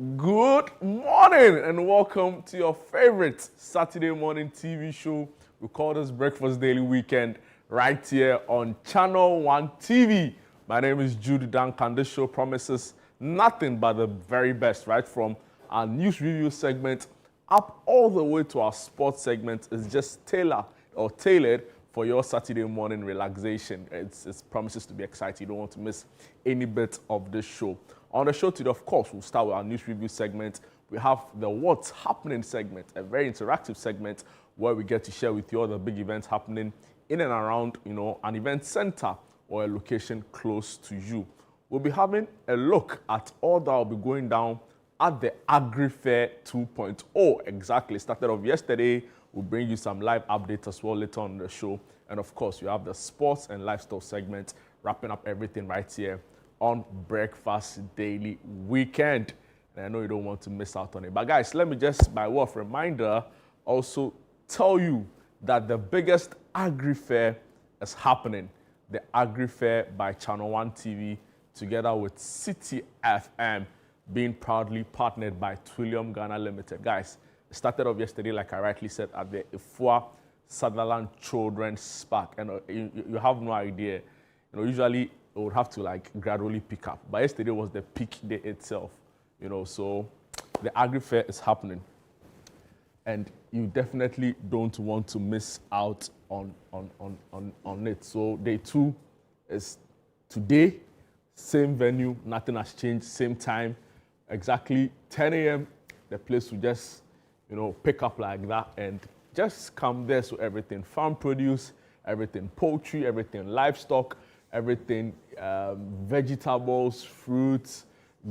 Good morning and welcome to your favorite Saturday morning TV show. We call this Breakfast Daily Weekend right here on Channel 1 TV. My name is Jude Duncan. This show promises nothing but the very best, right from our news review segment up all the way to our sports segment. It's just tailored for your Saturday morning relaxation. It promises to be exciting. You don't want to miss any bit of this show. On the show today, of course, we'll start with our news review segment. We have the What's Happening segment, a very interactive segment where we get to share with you all the big events happening in and around, an event center or a location close to you. We'll be having a look at all that will be going down at the Agriair 2.0. Exactly. Started off yesterday. We'll bring you some live updates as well later on in the show. And of course, you have the sports and lifestyle segment, wrapping up everything right here on Breakfast Daily Weekend. And I know you don't want to miss out on it. But guys, let me just, by way of reminder, also tell you that the biggest Agriair is happening. The Agriair by Channel 1 TV, together with City FM, being proudly partnered by Twillium Ghana Limited. Guys, it started off yesterday, like I rightly said, at the Ifua Sutherland Children's Park. And you have no idea. Usually it would have to gradually pick up. But yesterday was the peak day itself, so the Agriair is happening. And you definitely don't want to miss out on it. So day 2 is today, same venue, nothing has changed, same time, exactly 10 a.m. The place will just, pick up like that and just come there. So everything farm produce, everything poultry, everything livestock, everything, vegetables, fruits,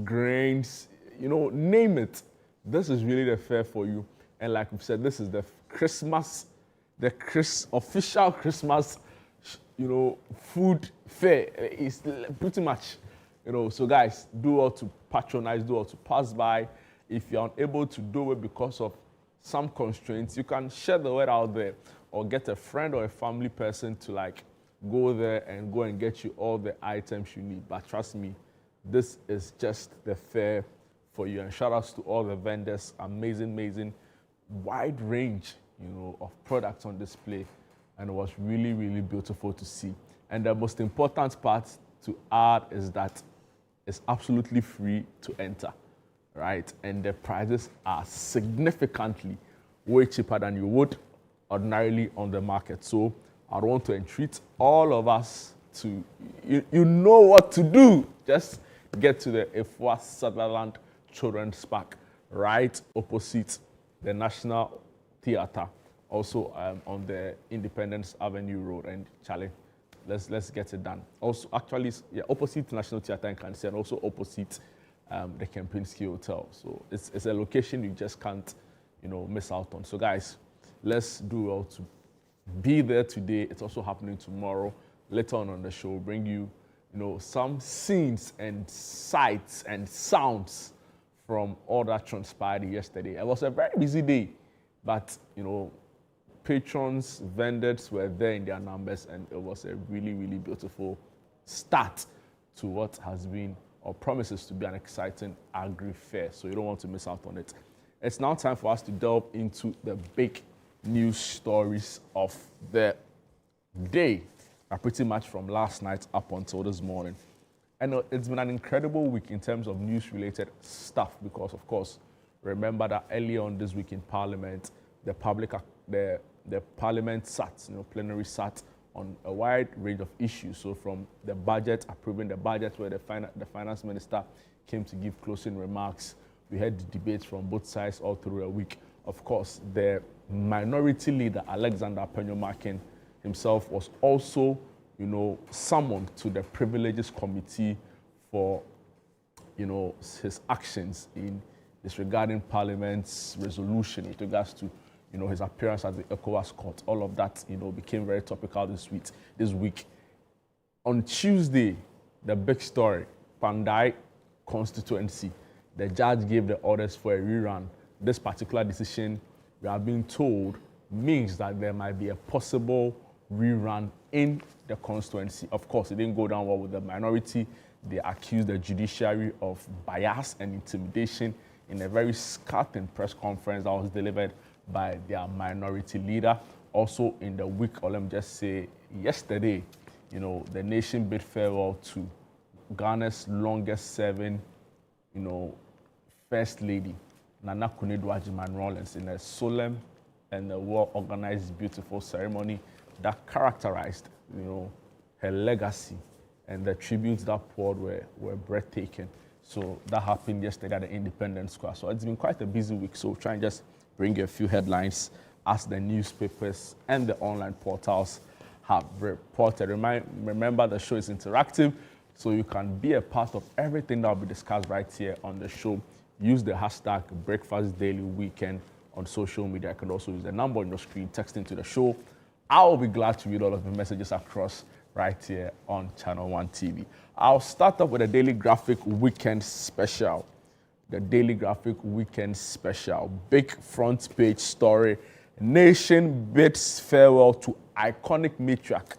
grains, name it. This is really the fair for you. And like we've said, this is the official Christmas, food fair. It's pretty much, so guys, do all to patronize, do all to pass by. If you're unable to do it because of some constraints, you can share the word out there or get a friend or a family person to go there and go and get you all the items you need. But trust me, this is just the fair for you. And shout outs to all the vendors. Amazing, wide range, of products on display. And it was really, really beautiful to see. And the most important part to add is that it's absolutely free to enter, right? And the prices are significantly way cheaper than you would ordinarily on the market. So I want to entreat all of us to, you know what to do. Just get to the Ifua Sutherland Children's Park, right opposite the National Theatre, also on the Independence Avenue Road. And Charlie, let's get it done. Also, actually, opposite National Theatre in Kansi and also opposite the Kempinski Hotel. So it's a location you just can't, miss out on. So guys, let's do all to be there today. It's also happening tomorrow. Later on the show, we'll bring you, some scenes and sights and sounds from all that transpired yesterday. It was a very busy day, but, patrons, vendors were there in their numbers, and it was a really, really beautiful start to what has been or promises to be an exciting Agriair. So you don't want to miss out on it. It's now time for us to delve into the big news stories of the day, pretty much from last night up until this morning. And it's been an incredible week in terms of news-related stuff because, of course, remember that earlier on this week in Parliament, the Parliament sat, plenary sat on a wide range of issues. So from the budget, approving the budget, where the finance minister came to give closing remarks, we had debates from both sides all through a week. Of course, the minority leader, Alexander Penyomakin himself, was also, summoned to the Privileges Committee for, his actions in disregarding Parliament's resolution with regards to, his appearance at the ECOWAS court. All of that, became very topical this week. On Tuesday, the big story, Pandai constituency, the judge gave the orders for a rerun. This particular decision, we are being told, means that there might be a possible rerun in the constituency. Of course, it didn't go down well with the minority. They accused the judiciary of bias and intimidation in a very scathing press conference that was delivered by their minority leader. Also in the week, or let me just say yesterday, the nation bid farewell to Ghana's longest serving, First Lady, Nana Akufo-Addo Rawlings, in a solemn and a well-organized, beautiful ceremony that characterized, her legacy, and the tributes that poured were breathtaking. So that happened yesterday at the Independence Square. So it's been quite a busy week. So try and just bring you a few headlines as the newspapers and the online portals have reported. Remember, the show is interactive, so you can be a part of everything that will be discussed right here on the show. Use the hashtag #BreakfastDailyWeekend on social media. You can also use the number on your screen, text into the show. I'll be glad to read all of the messages across right here on Channel 1 TV. I'll start off with a Daily Graphic Weekend Special. The Daily Graphic Weekend Special. Big front page story. Nation bids farewell to iconic matriarch.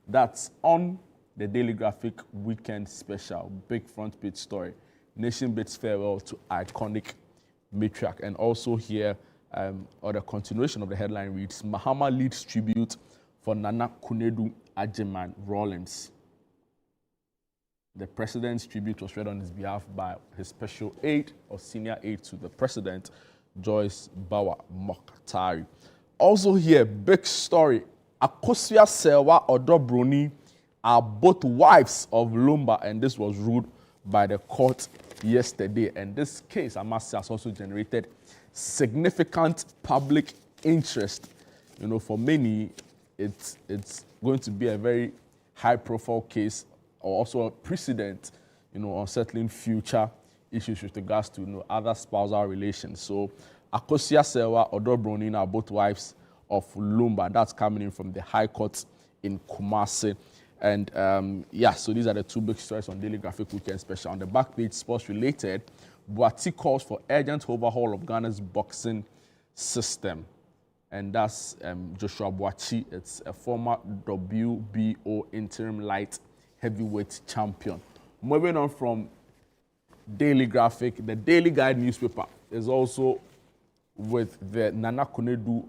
That's on the Daily Graphic Weekend Special. Big front page story. Nation bids farewell to iconic matriarch. And also here, or the continuation of the headline reads, Mahama leads tribute for Nana Akufo-Addo Rawlings. The president's tribute was read on his behalf by his special aide or senior aide to the president, Joyce Bawa Mokhtari. Also here, big story. Akosua Selwa Odobroni are both wives of Lumba, and this was ruled by the court yesterday. And this case, I must say, has also generated significant public interest. For many, it's going to be a very high-profile case, or also a precedent, on settling future issues with regards to other spousal relations. So Akosua Selwa Odobroni are both wives of Lumba. That's coming in from the High Court in Kumasi. And so these are the two big stories on Daily Graphic Weekend Special. On the back page, sports related, Boati calls for urgent overhaul of Ghana's boxing system. And that's Joshua Boachi. It's a former WBO interim light heavyweight champion. Moving on from Daily Graphic, the Daily Guide newspaper is also with the Nana Akufo-Addo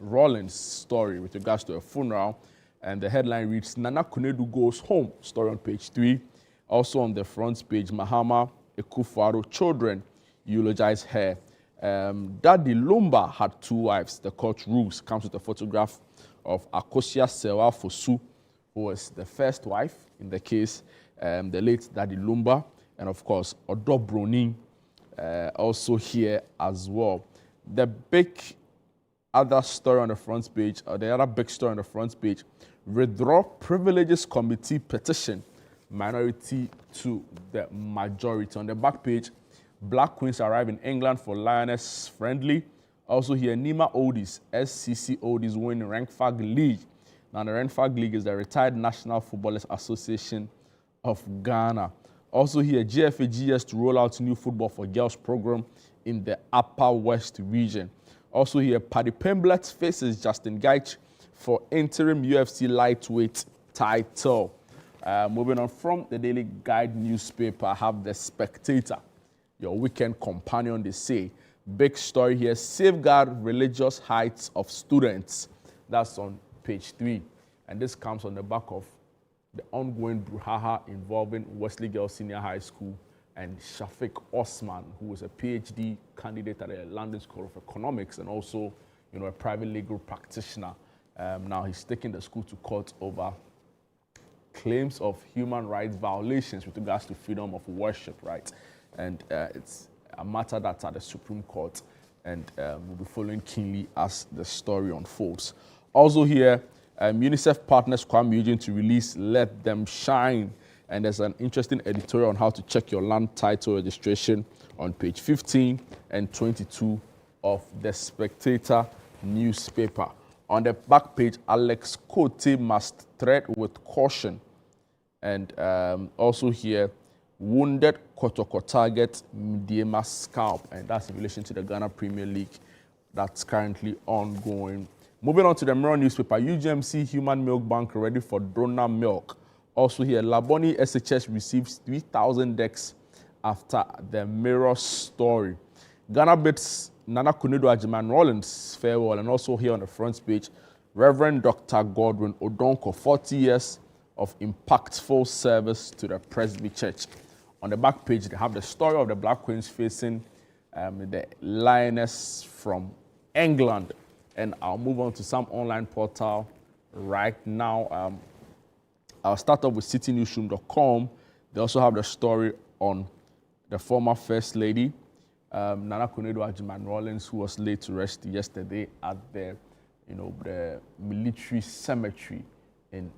Rawlings story with regards to a funeral. And the headline reads, Nana Akufo-Addo goes home, story on page 3. Also on the front page, Mahama Akufo-Addo children eulogize her. Daddy Lumba had 2 wives. The court rules comes with a photograph of Akosua Selwa Fosu, who was the first wife in the case, the late Daddy Lumba, and of course, Odobroni also here as well. The big other story on the front page, or the other big story on the front page, withdraw privileges committee petition, minority to the majority. On the back page, Black Queens arrive in England for Lioness Friendly. Also here, Nima Oldies, SCC Oldies win Renfag League. Now the Renfag League is the Retired National Footballers Association of Ghana. Also here, GFAGS to roll out new football for girls program in the Upper West region. Also here, Paddy Pimblett faces Justin Gaethje for interim UFC lightweight title. Moving on from the Daily Guide newspaper, I have The Spectator, your weekend companion. They say, big story here, safeguard religious heights of students. That's on page 3. And this comes on the back of the ongoing brouhaha involving Wesley Girls Senior High School and Shafiq Osman, who is a PhD candidate at the London School of Economics and also, a private legal practitioner. Now he's taking the school to court over claims of human rights violations with regards to freedom of worship, right? And it's a matter that's at the Supreme Court, and we'll be following keenly as the story unfolds. Also here, UNICEF partners Kwame Eugene to release Let Them Shine. And there's an interesting editorial on how to check your land title registration on page 15 and 22 of The Spectator newspaper. On the back page, Alex Cote must tread with caution. And also here, wounded Kotoko target Mdiema scalp. And that's in relation to the Ghana Premier League that's currently ongoing. Moving on to the Mirror newspaper, UGMC Human Milk Bank ready for donor milk. Also here, Laboni SHS receives 3,000 decks after the Mirror story. Ghana Bits Nana Kunedu Ajiman Rollins farewell, and also here on the front page, Reverend Dr. Godwin Odonko, 40 years of impactful service to the Presby Church. On the back page, they have the story of the Black Queens facing the Lioness from England. And I'll move on to some online portal right now. I'll start off with citynewsroom.com. They also have the story on the former First Lady, Nana Kunedu Ajiman Rollins, who was laid to rest yesterday at the military cemetery in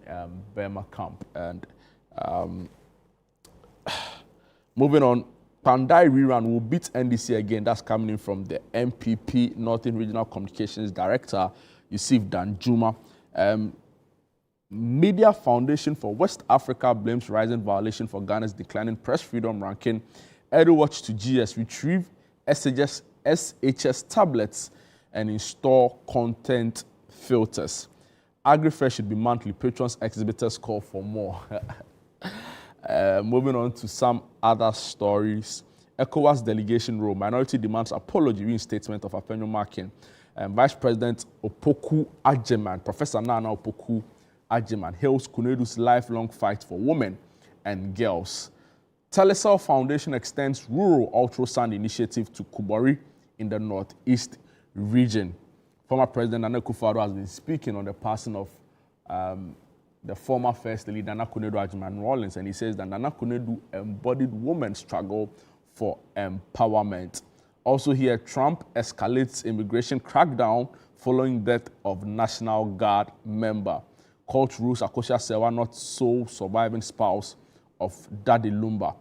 Burma camp. And moving on, Pandai rerun will beat NDC again. That's coming in from the MPP Northern Regional Communications Director, Yusuf Danjuma. Media Foundation for West Africa blames rising violation for Ghana's declining press freedom ranking. EduWatch to GS retrieve SHS tablets and install content filters. Agriair should be monthly. Patrons exhibitors call for more. Moving on to some other stories. ECOWAS delegation role. Minority demands apology, reinstatement of Afenyo Markin. Vice President Opoku Ajeman, Professor Nana Opoku Ajeman, hails Kunedu's lifelong fight for women and girls. Telecel Foundation extends rural ultrasound initiative to Kubori in the northeast region. Former President Nana Akufo-Addo has been speaking on the passing of the former First Lady Nana Kunedu Ajiman Rollins, and he says that Nana Kunedu embodied women's struggle for empowerment. Also here, Trump escalates immigration crackdown following death of National Guard member. Court rules Akosua Sewa not sole surviving spouse of Daddy Lumba.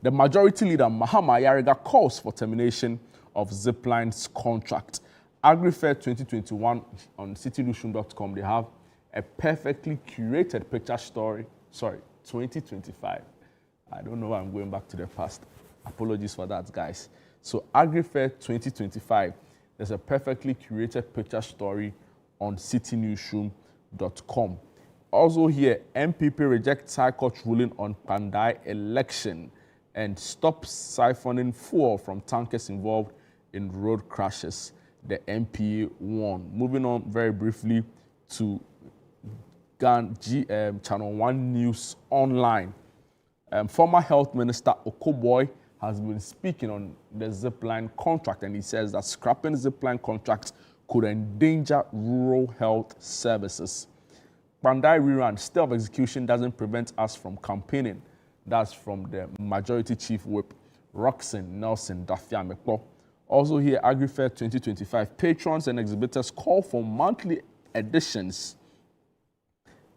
The majority leader, Mahama Ayariga, calls for termination of Zipline's contract. Agriair 2021 on citynewsroom.com, they have a perfectly curated picture story. Sorry, 2025. I don't know why I'm going back to the past. Apologies for that, guys. So Agriair 2025, there's a perfectly curated picture story on citynewsroom.com. Also here, MPP rejects High Court ruling on Pandai election and stops siphoning fuel from tankers involved in road crashes. The MPA won. Moving on very briefly to Channel 1 News Online. Former Health Minister Okoboy has been speaking on the Zipline contract, and he says that scrapping Zipline contract could endanger rural health services. Pandai rerun, stay of execution doesn't prevent us from campaigning. That's from the Majority Chief Whip, Roxanne Nelson Dafiamekpo. Also here, Agriair 2025, patrons and exhibitors call for monthly editions.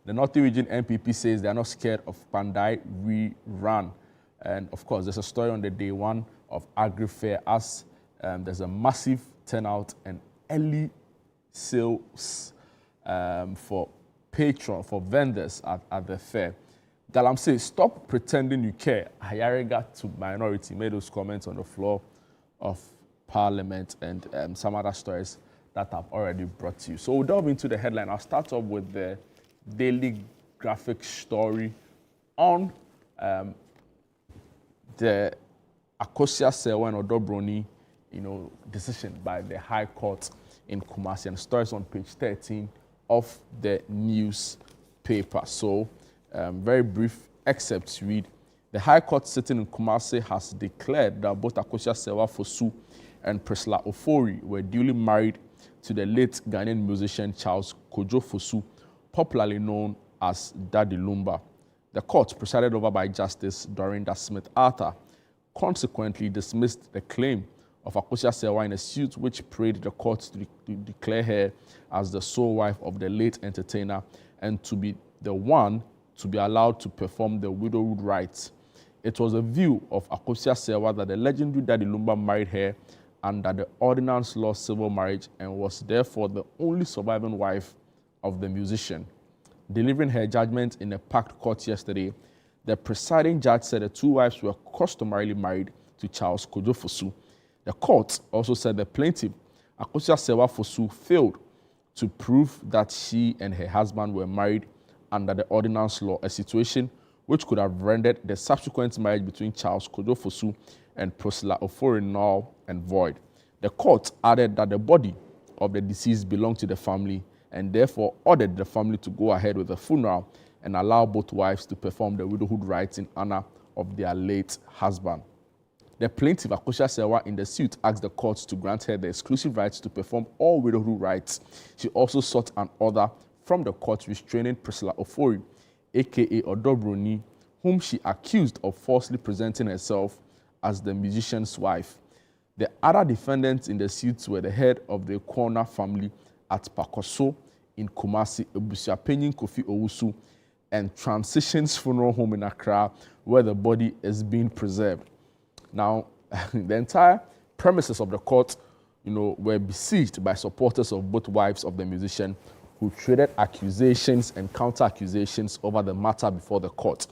The Northern Region MPP says they are not scared of Pandai rerun. And of course, there's a story on the day one of Agriair as there's a massive turnout and early sales for vendors at the fair. Galam says, stop pretending you care. Ayariga to minority made those comments on the floor of Parliament, and some other stories that I've already brought to you. So we'll delve into the headline. I'll start off with the daily graphic story on the Akosua Sewa and Odobroni, decision by the High Court in Kumasi, and stories on page 13 of the newspaper. So, very brief excerpts read: the High Court sitting in Kumasi has declared that both Akosua Sewa Fosu and Priscilla Ofori were duly married to the late Ghanaian musician Charles Kojo Fosu, popularly known as Daddy Lumba. The court, presided over by Justice Dorinda Smith-Arthur, consequently dismissed the claim of Akosua Sewa in a suit which prayed the court to declare her as the sole wife of the late entertainer and to be the one to be allowed to perform the widowhood rites. It was a view of Akosua Sewa that the legendary Daddy Lumba married her under the Ordinance Law civil marriage and was therefore the only surviving wife of the musician. Delivering her judgment in a packed court yesterday, the presiding judge said the two wives were customarily married to Charles Kojo Fosu. The court also said the plaintiff, Akosua Sewa Fosu, failed to prove that she and her husband were married under the Ordinance Law, a situation which could have rendered the subsequent marriage between Charles Kojo Fosu and Priscilla Ofori null and void. The court added that the body of the deceased belonged to the family and therefore ordered the family to go ahead with the funeral and allow both wives to perform the widowhood rites in honor of their late husband. The plaintiff, Akosia Sewa, in the suit asked the court to grant her the exclusive rights to perform all widowhood rites. She also sought an order from the court restraining Priscilla Ofori, aka Odobroni, whom she accused of falsely presenting herself as the musician's wife. The other defendants in the suits were the head of the Corner family at Pakoso in Kumasi, Ebusiapenyin Kofi Owusu, and Transitions Funeral Home in Accra, where the body is being preserved. Now, the entire premises of the court, were besieged by supporters of both wives of the musician, who traded accusations and counter-accusations over the matter before the court.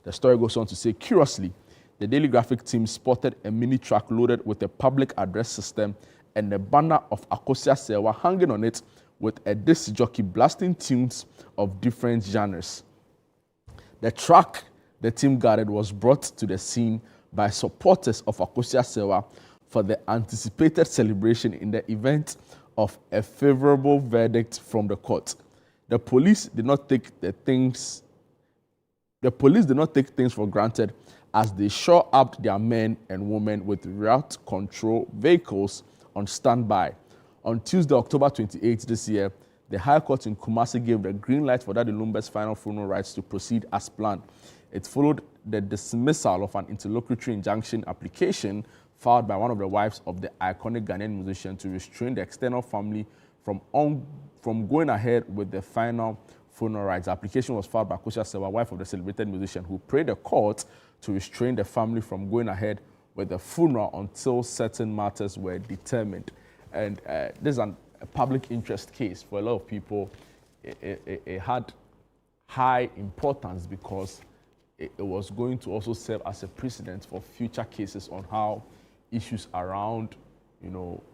The story goes on to say, curiously, the Daily Graphic team spotted a mini truck loaded with a public address system and a banner of Akosia Sewa hanging on it with a disc jockey blasting tunes of different genres. The truck the team guarded was brought to the scene by supporters of Akosia Sewa for the anticipated celebration in the event of a favorable verdict from the court. The police did not take things for granted as they shore up their men and women with route control vehicles on standby. On Tuesday, October 28 this year, the High Court in Kumasi gave the green light for Daddy Lumba's final funeral rites to proceed as planned. It followed the dismissal of an interlocutory injunction application filed by one of the wives of the iconic Ghanaian musician to restrain the external family from going ahead with the final funeral rites. The application was filed by Akosia Sewa, wife of the celebrated musician, who prayed the court to restrain the family from going ahead with the funeral until certain matters were determined. And this is a public interest case for a lot of people. It had high importance because it was going to also serve as a precedent for future cases on how issues around,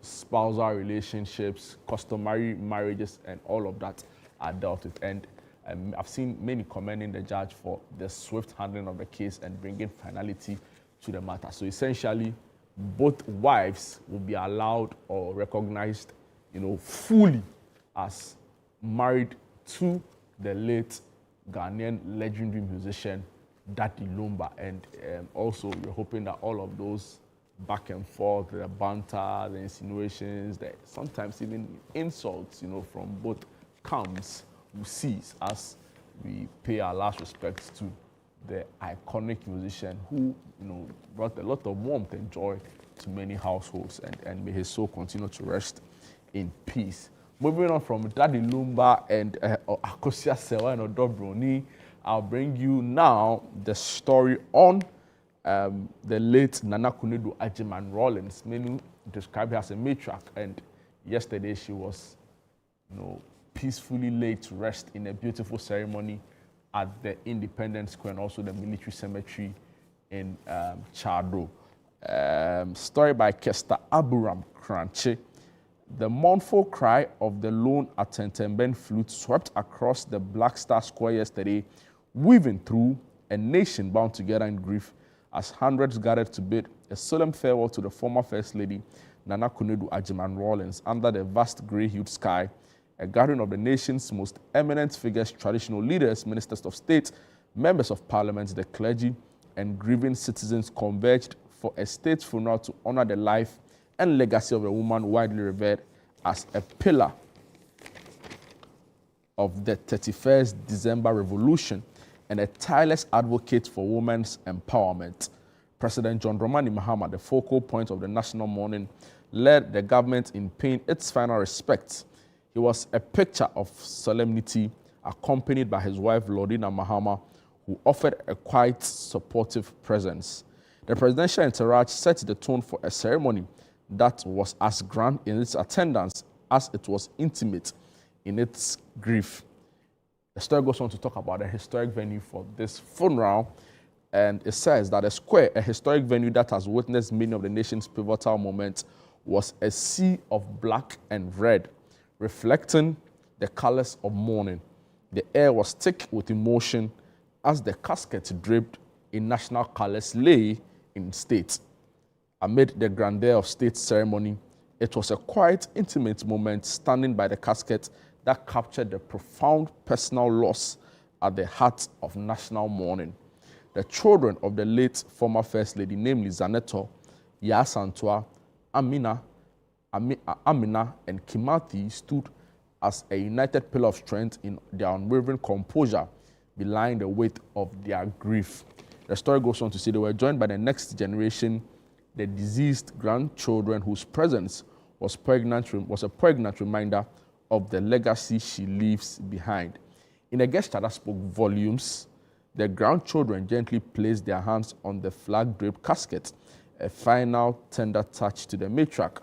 spousal relationships, customary marriages, and all of that are dealt with. And I've seen many commending the judge for the swift handling of the case and bringing finality to the matter. So essentially, both wives will be allowed or recognized, fully as married to the late Ghanaian legendary musician, Daddy Lumba. And also, we're hoping that all of those back and forth, the banter, the insinuations, the sometimes even insults, from both camps will cease as we pay our last respects to the iconic musician who, brought a lot of warmth and joy to many households, and may his soul continue to rest in peace. Moving on from Daddy Lumba and Akosia Sewa and Odobroni, I'll bring you now the story on the late Nana Kunedu Ajiman Rawlings. Many describe her as a matriarch, and yesterday she was, peacefully laid to rest in a beautiful ceremony at the Independence Square and also the military cemetery in Chado. Story by Kester Aburam Kranche. The mournful cry of the lone Atentemben flute swept across the Black Star Square yesterday, weaving through a nation bound together in grief as hundreds gathered to bid a solemn farewell to the former First Lady, Nana Kunedu Ajiman Rawlings, under the vast grey-hued sky. A gathering of the nation's most eminent figures, traditional leaders, ministers of state, members of parliament, the clergy, and grieving citizens converged for a state funeral to honor the life and legacy of a woman widely revered as a pillar of the 31st December Revolution and a tireless advocate for women's empowerment. President John Dramani Mahama, the focal point of the national mourning, led the government in paying its final respects. He was a picture of solemnity, accompanied by his wife, Lordina Mahama, who offered a quite supportive presence. The presidential entourage set the tone for a ceremony that was as grand in its attendance as it was intimate in its grief. The story goes on to talk about a historic venue for this funeral, and it says that the square, a historic venue that has witnessed many of the nation's pivotal moments, was a sea of black and red, reflecting the colors of mourning. The air was thick with emotion as the casket draped in national colors lay in state. Amid the grandeur of state ceremony, it was a quiet, intimate moment standing by the casket that captured the profound personal loss at the heart of national mourning. The children of the late former First Lady, namely Zaneto, Yasantua, Amina, and Kimathi, stood as a united pillar of strength in their unwavering composure, belying the weight of their grief. The story goes on to say they were joined by the next generation, the deceased grandchildren whose presence was a pregnant reminder of the legacy she leaves behind. In a gesture that spoke volumes, the grandchildren gently placed their hands on the flag-draped casket, a final tender touch to the matriarch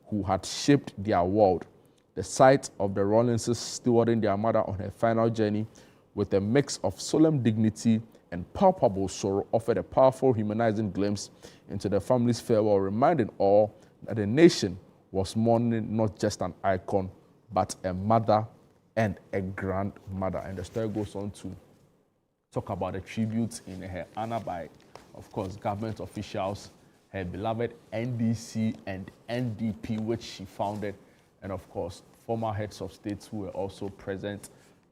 who had shaped their world. The sight of the Rawlinses stewarding their mother on her final journey with a mix of solemn dignity and palpable sorrow offered a powerful humanizing glimpse into the family's farewell, reminding all that the nation was mourning not just an icon, but a mother and a grandmother. And the story goes on to talk about the tributes in her honor by, of course, government officials, her beloved NDC and NDP, which she founded, and of course, former heads of states who were also present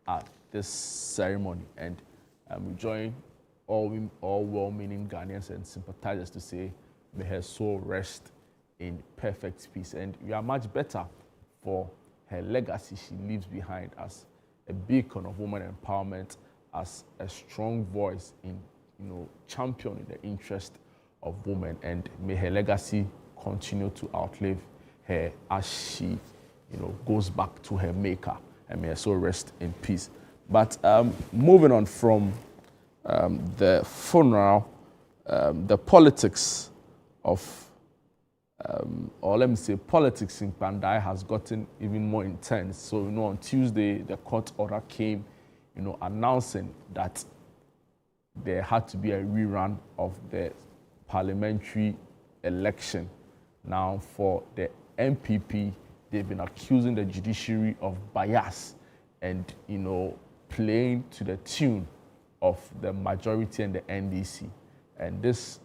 at this ceremony. And we join all well-meaning Ghanaians and sympathizers to say, may her soul rest in perfect peace. And we are much better for her legacy she leaves behind as a beacon of women empowerment, as a strong voice in, championing the interest of women. And may her legacy continue to outlive her as she, goes back to her maker. And may her soul rest in peace. But moving on from the funeral, the politics of, or let me say, politics in Pandai has gotten even more intense. So, on Tuesday, the court order came, announcing that there had to be a rerun of the parliamentary election. Now, for the MPP, they've been accusing the judiciary of bias and, playing to the tune of the majority and the NDC. And this,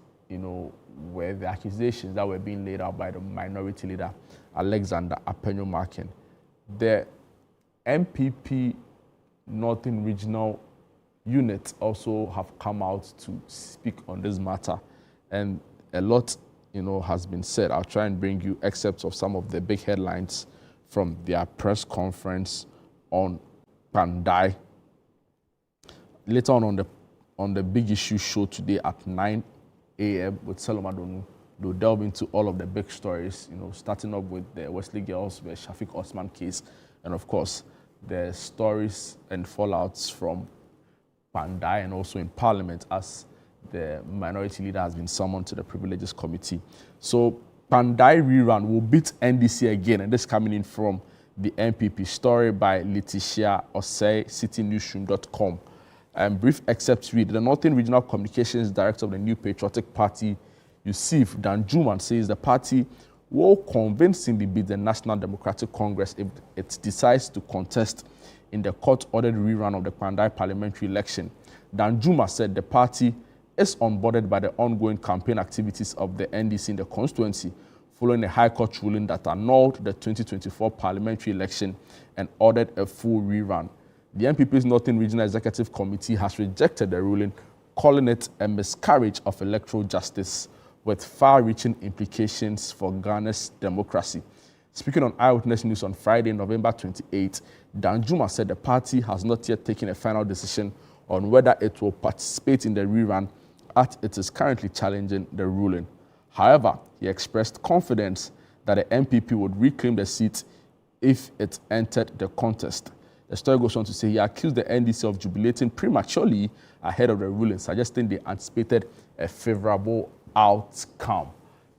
were the accusations that were being laid out by the minority leader, Alexander Apenyo-Markin. The MPP Northern Regional Unit also have come out to speak on this matter. And a lot, has been said. I'll try and bring you excerpts of some of the big headlines from their press conference on Pandai. Later on the Big Issue show today at 9 a.m. with Saloma Donu, they'll delve into all of the big stories, starting up with the Wesley Girls, the Shafiq Osman case, and of course, the stories and fallouts from Pandai and also in Parliament as the minority leader has been summoned to the Privileges Committee. So Pandai rerun will beat NDC again, and this coming in from the MPP. Story by Letitia Osei, citynewsroom.com. Brief excerpts read, the Northern Regional Communications Director of the New Patriotic Party, Yusuf Danjuman, says the party will convincingly beat the National Democratic Congress if it decides to contest in the court-ordered rerun of the Pandai parliamentary election. Danjuma said the party is onboarded by the ongoing campaign activities of the NDC in the constituency, following a High Court ruling that annulled the 2024 parliamentary election and ordered a full rerun. The NPP's Northern Regional Executive Committee has rejected the ruling, calling it a miscarriage of electoral justice with far-reaching implications for Ghana's democracy. Speaking on Eyewitness News on Friday, November 28, Danjuma said the party has not yet taken a final decision on whether it will participate in the rerun, as it is currently challenging the ruling. However, he expressed confidence that the MPP would reclaim the seat if it entered the contest. The story goes on to say he accused the NDC of jubilating prematurely ahead of the ruling, suggesting they anticipated a favorable outcome.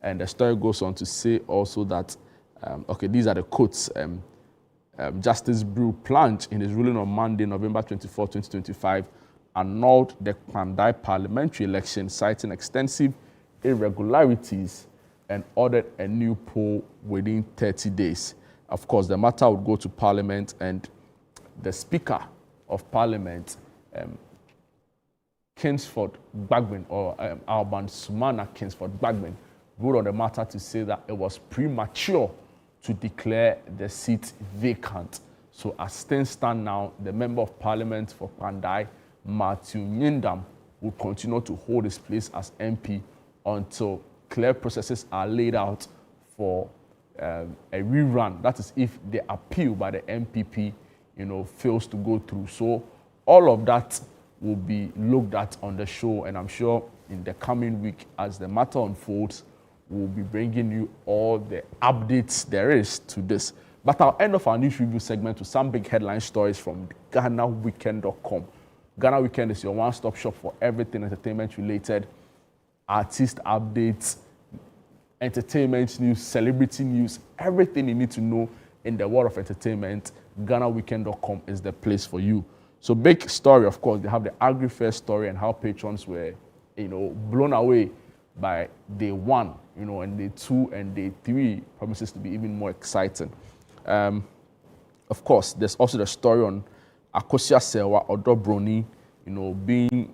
And the story goes on to say also that, these are the quotes. Justice Brew Planch, in his ruling on Monday, November 24, 2025, annulled the Pandai parliamentary election, citing extensive irregularities and ordered a new poll within 30 days. Of course, the matter would go to Parliament, and the Speaker of Parliament, Kingsford Bagman, or Alban Sumana Kingsford Bagman, wrote on the matter to say that it was premature to declare the seat vacant. So as things stand now, the Member of Parliament for Pandai, Matthew Nyindam, will continue to hold his place as MP until clear processes are laid out for a rerun. That is if the appeal by the MPP, fails to go through. So all of that will be looked at on the show, and I'm sure in the coming week, as the matter unfolds, we'll be bringing you all the updates there is to this. But I'll end off our news review segment with some big headline stories from GhanaWeekend.com. Ghana Weekend is your one-stop shop for everything entertainment related, artist updates, entertainment news, celebrity news, everything you need to know in the world of entertainment. GhanaWeekend.com is the place for you. So big story, of course, they have the Agriair story and how patrons were, blown away by day 1, and day 2 and day 3 promises to be even more exciting. Of course, there's also the story on Akosia Sewa Odobroni, being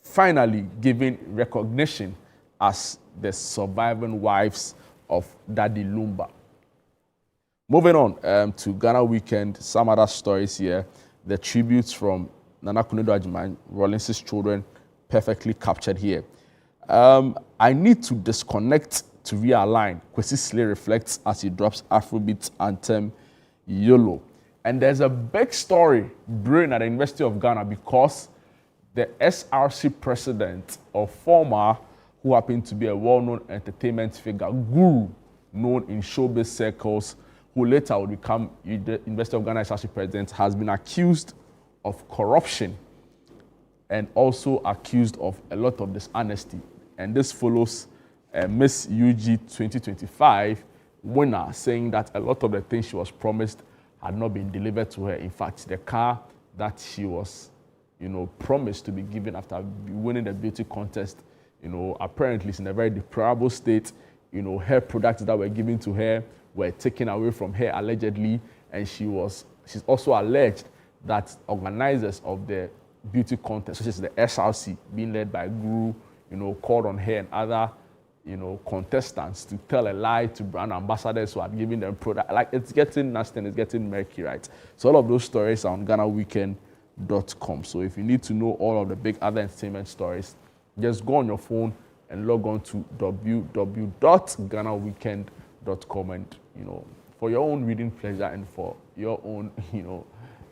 finally given recognition as the surviving wives of Daddy Lumba. Moving on to Ghana Weekend, some other stories here. The tributes from Nana Kunedo Ajiman, Rollins' children, perfectly captured here. I need to disconnect to realign. Kwesi Slay reflects as he drops Afrobeat anthem YOLO. And there's a big story brewing at the University of Ghana because the SRC president, or former, who happened to be a well-known entertainment figure, guru, known in showbiz circles, who later would become the University of Ghana SRC president, has been accused of corruption and also accused of a lot of dishonesty. And this follows Miss UG 2025 winner saying that a lot of the things she was promised had not been delivered to her. In fact, the car that she was, promised to be given after winning the beauty contest, apparently is in a very deplorable state. Her products that were given to her were taken away from her allegedly, and she's also alleged that organizers of the beauty contest, such as the SRC, being led by Guru, called on her and other, contestants to tell a lie to brand ambassadors who had given them product. Like, it's getting nasty and it's getting murky, right? So all of those stories are on GhanaWeekend.com. So if you need to know all of the big other entertainment stories, just go on your phone and log on to www.GhanaWeekend.com and, for your own reading pleasure and for your own,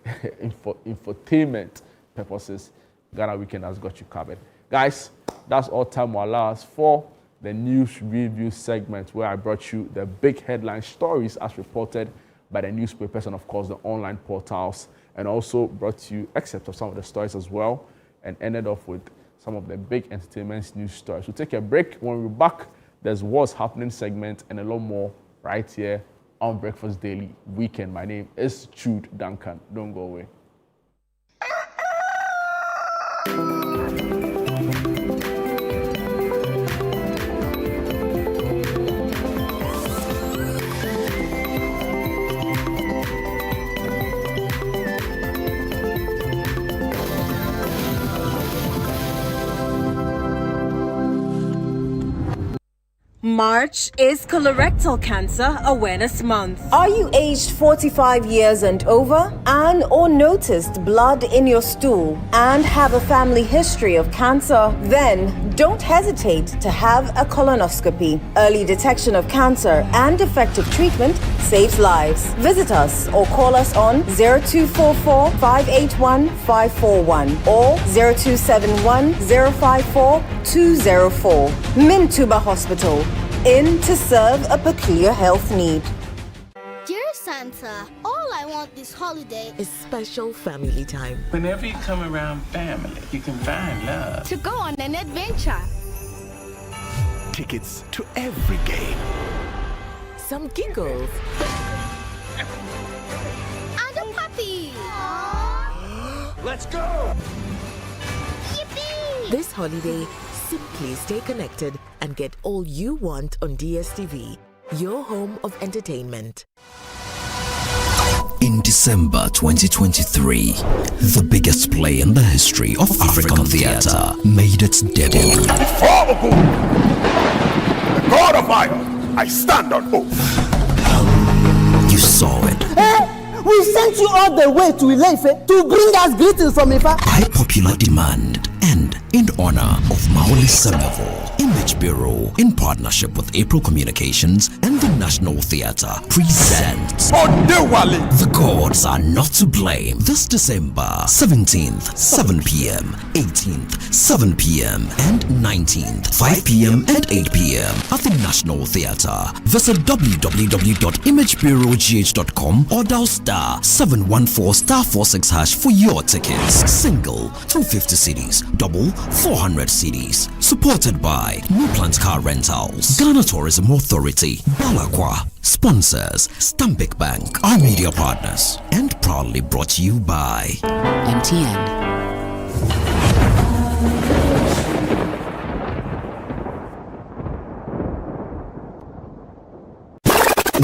infotainment purposes, Ghana Weekend has got you covered. Guys, that's all time will allow us for the news review segment, where I brought you the big headline stories as reported by the newspapers and, of course, the online portals, and also brought you excerpts of some of the stories as well, and ended off with some of the big entertainment news stories. We'll take a break. When we're back, there's What's Happening segment and a lot more right here on Breakfast Daily Weekend. My name is Jude Duncan. Don't go away. March is Colorectal Cancer Awareness Month. Are you aged 45 years and over and or noticed blood in your stool and have a family history of cancer? Then don't hesitate to have a colonoscopy. Early detection of cancer and effective treatment saves lives. Visit us or call us on 0244 581 541 or 0271 054 204. Mintuba Hospital. In to serve a peculiar health need. Dear Santa, all I want this holiday is special family time. Whenever you come around family, you can find love. To go on an adventure. Tickets to every game. Some giggles. And a puppy. Let's go! Yippee! This holiday, simply stay connected and get all you want on DSTV, your home of entertainment. In December 2023, the biggest play in the history of African theatre made its debut. For Ogun, the god of iron, I stand on oath. You saw it. We sent you all the way to Ileife to bring us greetings from Ifa. By popular demand and in honor of Maoli Semevo, Image Bureau, in partnership with April Communications and the National Theatre, presents The Gods Are Not to Blame. This December 17th, 7 p.m., 18th, 7 p.m., and 19th, 5 p.m. and 8 p.m. at the National Theatre. Visit www.imagebureaugh.com or dial *714*46# for your tickets. Single 250 CDs, double 400 CDs. Supported by New Plant Car Rentals, Ghana Tourism Authority, Balakwa. Sponsors Stambic Bank, our media partners, and proudly brought to you by MTN.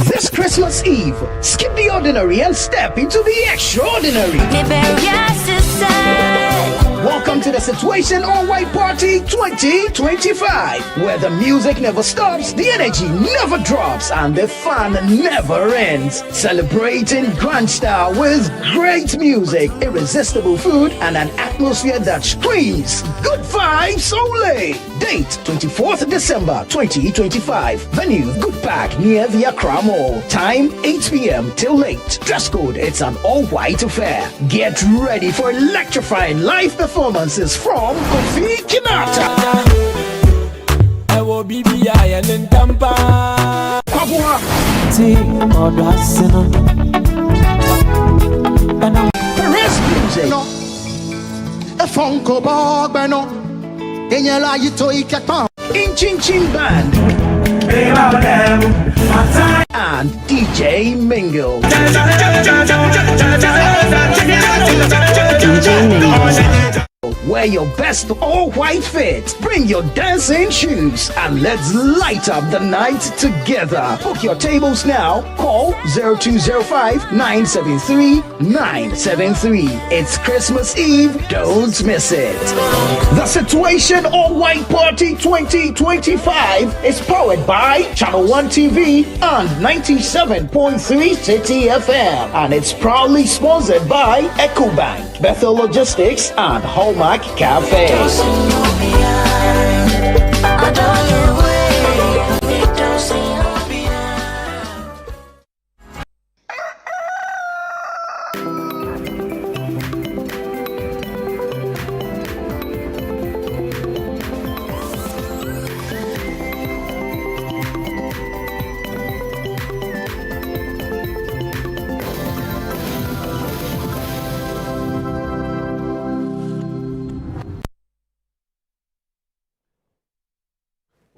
This Christmas Eve, skip the ordinary and step into the extraordinary. Welcome to the Situation All White Party 2025, where the music never stops, the energy never drops, and the fun never ends. Celebrating grand style with great music, irresistible food, and an atmosphere that screams good vibes only. Date 24th December 2025. Venue Good Park near the Accra Mall. Time 8 p.m. till late. Dress code, it's an all-white affair. Get ready for electrifying live performances from Kofi Kinata, Papua, Perez Music, In Chin Chin Band, and DJ Mingle. Wear your best all-white fit, bring your dancing shoes, and let's light up the night together. Book your tables now. Call 0205-973-973. It's Christmas Eve. Don't miss it. The Situation All-White Party 2025 is powered by Channel 1 TV and 97.3 City FM. And it's proudly sponsored by EcoBank, Bethel Logistics, and Hallmark Cafe.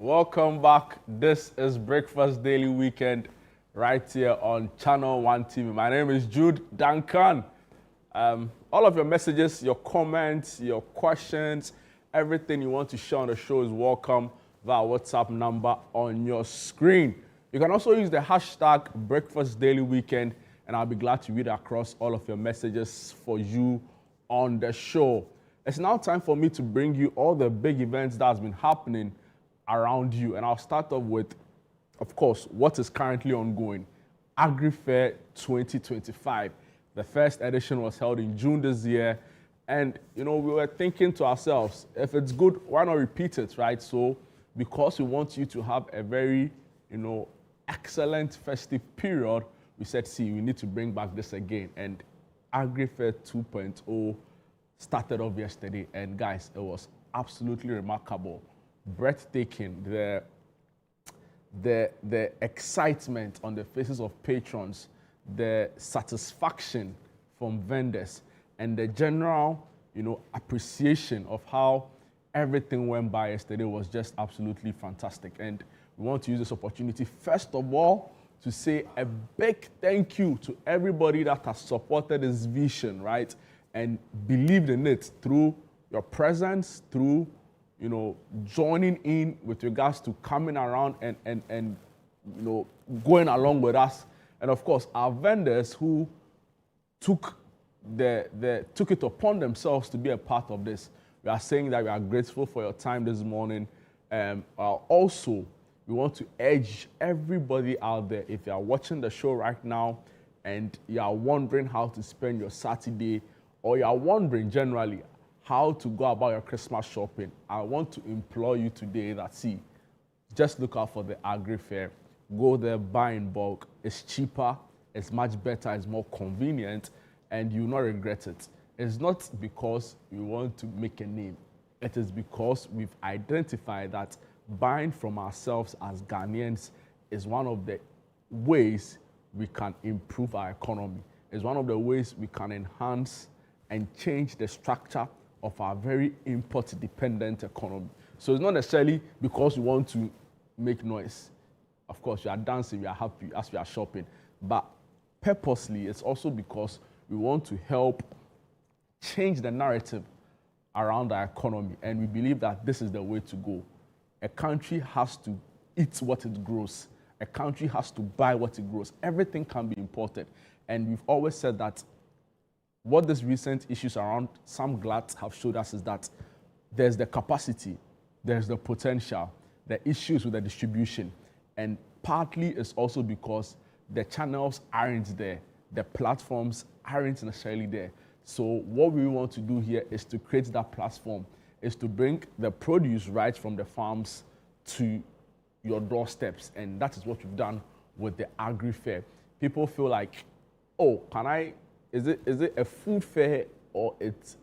Welcome back. This is Breakfast Daily Weekend right here on Channel 1 TV. My name is Jude Duncan. All of your messages, your comments, your questions, everything you want to share on the show is welcome via WhatsApp number on your screen. You can also use the hashtag Breakfast Daily Weekend, and I'll be glad to read across all of your messages for you on the show. It's now time for me to bring you all the big events that has been happening around you. And I'll start off with, of course, what is currently ongoing. Agriair 2025. The first edition was held in June this year. And, we were thinking to ourselves, if it's good, why not repeat it, right? So, because we want you to have a very, excellent festive period, we said, we need to bring back this again. And Agriair 2.0 started off yesterday. And guys, it was absolutely remarkable. Breathtaking, the excitement on the faces of patrons, the satisfaction from vendors, and the general, appreciation of how everything went by yesterday was just absolutely fantastic. And we want to use this opportunity, first of all, to say a big thank you to everybody that has supported this vision, right? And believed in it through your presence, through joining in with regards to coming around and going along with us And of course, our vendors who took it upon themselves to be a part of this. We are saying that we are grateful for your time this morning. Also, we want to urge everybody out there, if you are watching the show right now and you are wondering how to spend your Saturday, or you are wondering generally how to go about your Christmas shopping, I want to implore you today that, see, just look out for the Agriair. Go there, buy in bulk. It's cheaper, it's much better, it's more convenient, and you will not regret it. It's not because we want to make a name. It is because we've identified that buying from ourselves as Ghanaians is one of the ways we can improve our economy. It's one of the ways we can enhance and change the structure of our very import-dependent economy. So it's not necessarily because we want to make noise. Of course, we are dancing, we are happy as we are shopping. But purposely, it's also because we want to help change the narrative around our economy. And we believe that this is the way to go. A country has to eat what it grows. A country has to buy what it grows. Everything can be imported. And we've always said that what these recent issues around some gluts have showed us is that there's the capacity, there's the potential, the issues with the distribution. And partly it's also because the channels aren't there. The platforms aren't necessarily there. So what we want to do here is to create that platform, is to bring the produce right from the farms to your doorsteps. And that is what we've done with the Agriair. People feel like, oh, is it a food fair or it's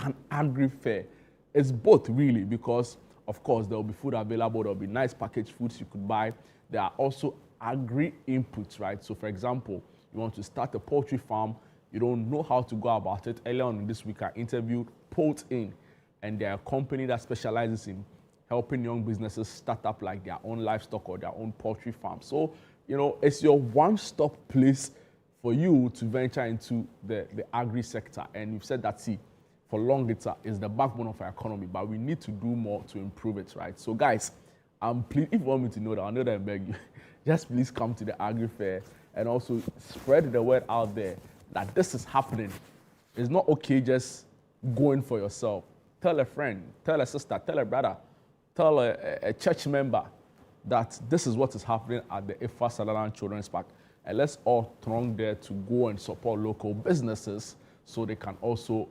an Agriair? It's both really, because of course there will be food available, there will be nice packaged foods you could buy. There are also agri inputs, right? So for example, you want to start a poultry farm, you don't know how to go about it. Earlier on this week, I interviewed Poult In, and they're a company that specializes in helping young businesses start up like their own livestock or their own poultry farm. So, it's your one-stop place for you to venture into the agri sector. And you've said that, see, for long it's the backbone of our economy, but we need to do more to improve it, right? So guys, please, if you want me to know that, I know that I beg you, just please come to the Agriair and also spread the word out there that this is happening. It's not okay just going for yourself. Tell a friend, tell a sister, tell a brother, tell a church member that this is what is happening at the Ifa Sutherland Children's Park. And let's all throng there to go and support local businesses so they can also,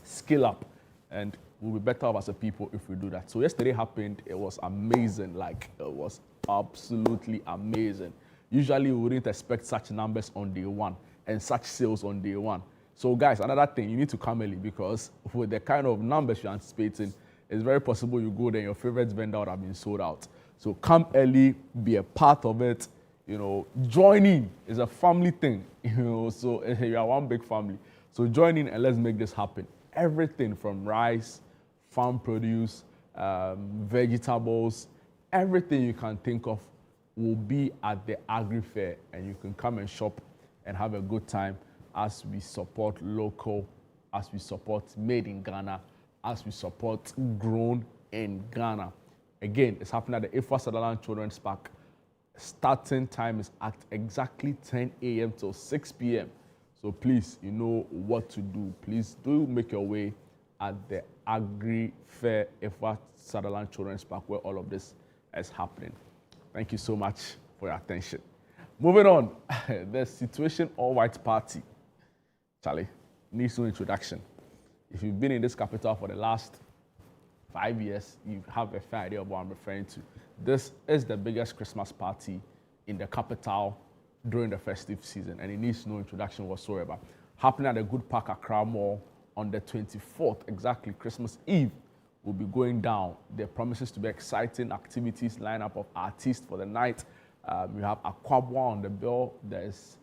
scale up. And we'll be better off as a people if we do that. So yesterday happened, it was amazing. Like, it was absolutely amazing. Usually we wouldn't expect such numbers on day one and such sales on day one. So guys, another thing, you need to come early, because with the kind of numbers you're anticipating, it's very possible you go there and your favorite vendor would have been sold out. So come early, be a part of it. Join in. It's a family thing. So you are one big family. So join in and let's make this happen. Everything from rice, farm produce, vegetables, everything you can think of will be at the Agriair, and you can come and shop and have a good time as we support local, as we support made in Ghana, as we support grown in Ghana. Again, it's happening at the Ifa Sutherland Children's Park. Starting time is at exactly 10 a.m. till 6 p.m. So please, you know what to do. Please do make your way at the Agriair Ifa Sutherland Children's Park, where all of this is happening. Thank you so much for your attention. Moving on, the Situation All White Party. Charlie, needs no introduction. If you've been in this capital for the last 5 years, you have a fair idea of what I'm referring to. This is the biggest Christmas party in the capital during the festive season, and it needs no introduction whatsoever. Happening at the Good Park Accra Mall on the 24th, exactly Christmas Eve, will be going down. There promises to be exciting activities, lineup of artists for the night. We have Akwabwa on the bill. There's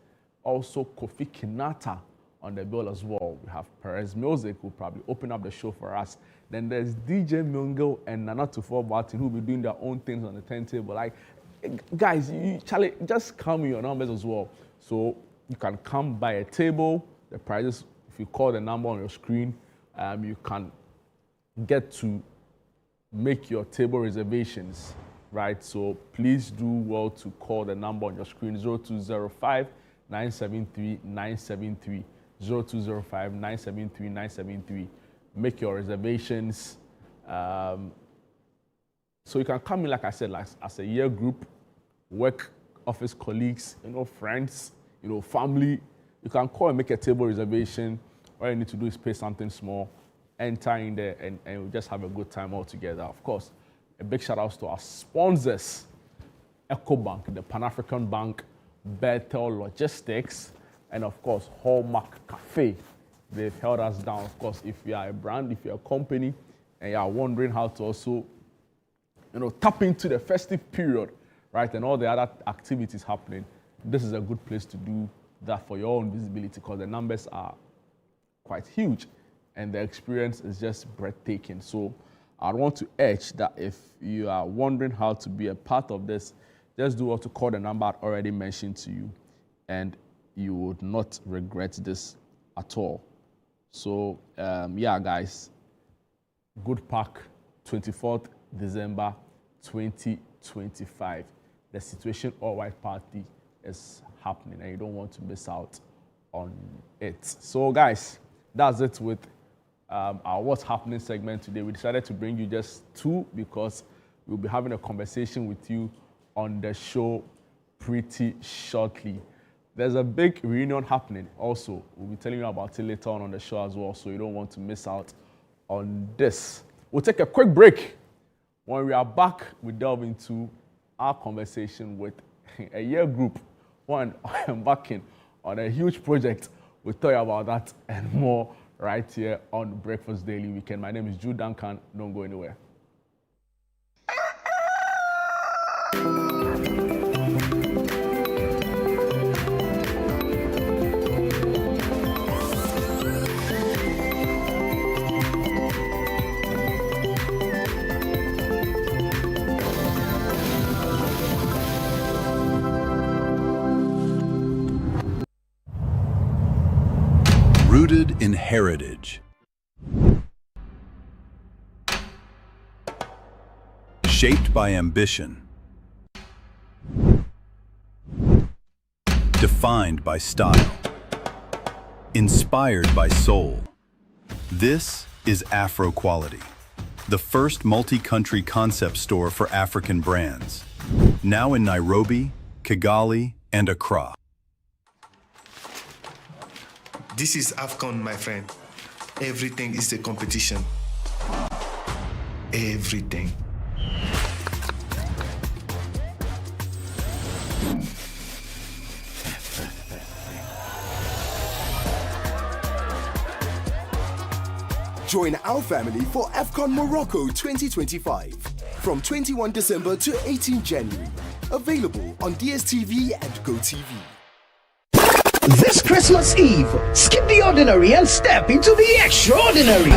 also Kofi Kinata on the bill as well. We have Perez Music, who will probably open up the show for us. Then there's DJ Mungo and Nana Tufo Martin, who will be doing their own things on the turntable. Like, guys, Charlie, just come with your numbers as well. So you can come by a table. The prices, if you call the number on your screen, you can get to make your table reservations right? So please do well to call the number on your screen, 0205 973 973, 0205 973 973. Make your reservations. So you can come in, like I said, like, as a year group, work, office colleagues, friends, family. You can call and make a table reservation. All you need to do is pay something small, enter in there, and we just have a good time all together. Of course, a big shout out to our sponsors, EcoBank, the Pan-African Bank, Bethel Logistics, and of course, Hallmark Cafe. They've held us down. Of course, if you are a brand, if you're a company, and you are wondering how to also, tap into the festive period, right, and all the other activities happening, this is a good place to do that for your own visibility, because the numbers are quite huge and the experience is just breathtaking. So I want to urge that if you are wondering how to be a part of this, just do what to call the number I already mentioned to you, and you would not regret this at all. So yeah, guys, Good Park, 24th December 2025. The Situation All White Party is happening and you don't want to miss out on it. So guys, that's it with our What's Happening segment today. We decided to bring you just two because we'll be having a conversation with you on the show pretty shortly. There's a big reunion happening also. We'll be telling you about it later on the show as well, so you don't want to miss out on this. We'll take a quick break. When we are back, we delve into our conversation with a year group, one embarking on a huge project. We'll tell you about that and more right here on Breakfast Daily Weekend. My name is Jude Duncan. Don't go anywhere. Rooted in heritage, shaped by ambition, defined by style, inspired by soul. This is Afro Quality, the first multi-country concept store for African brands, now in Nairobi, Kigali, and Accra. This is AFCON, my friend. Everything is a competition. Everything. Join our family for AFCON Morocco 2025 from 21 December to 18 January. Available on DSTV and GoTV. This Christmas Eve, skip the ordinary and step into the extraordinary.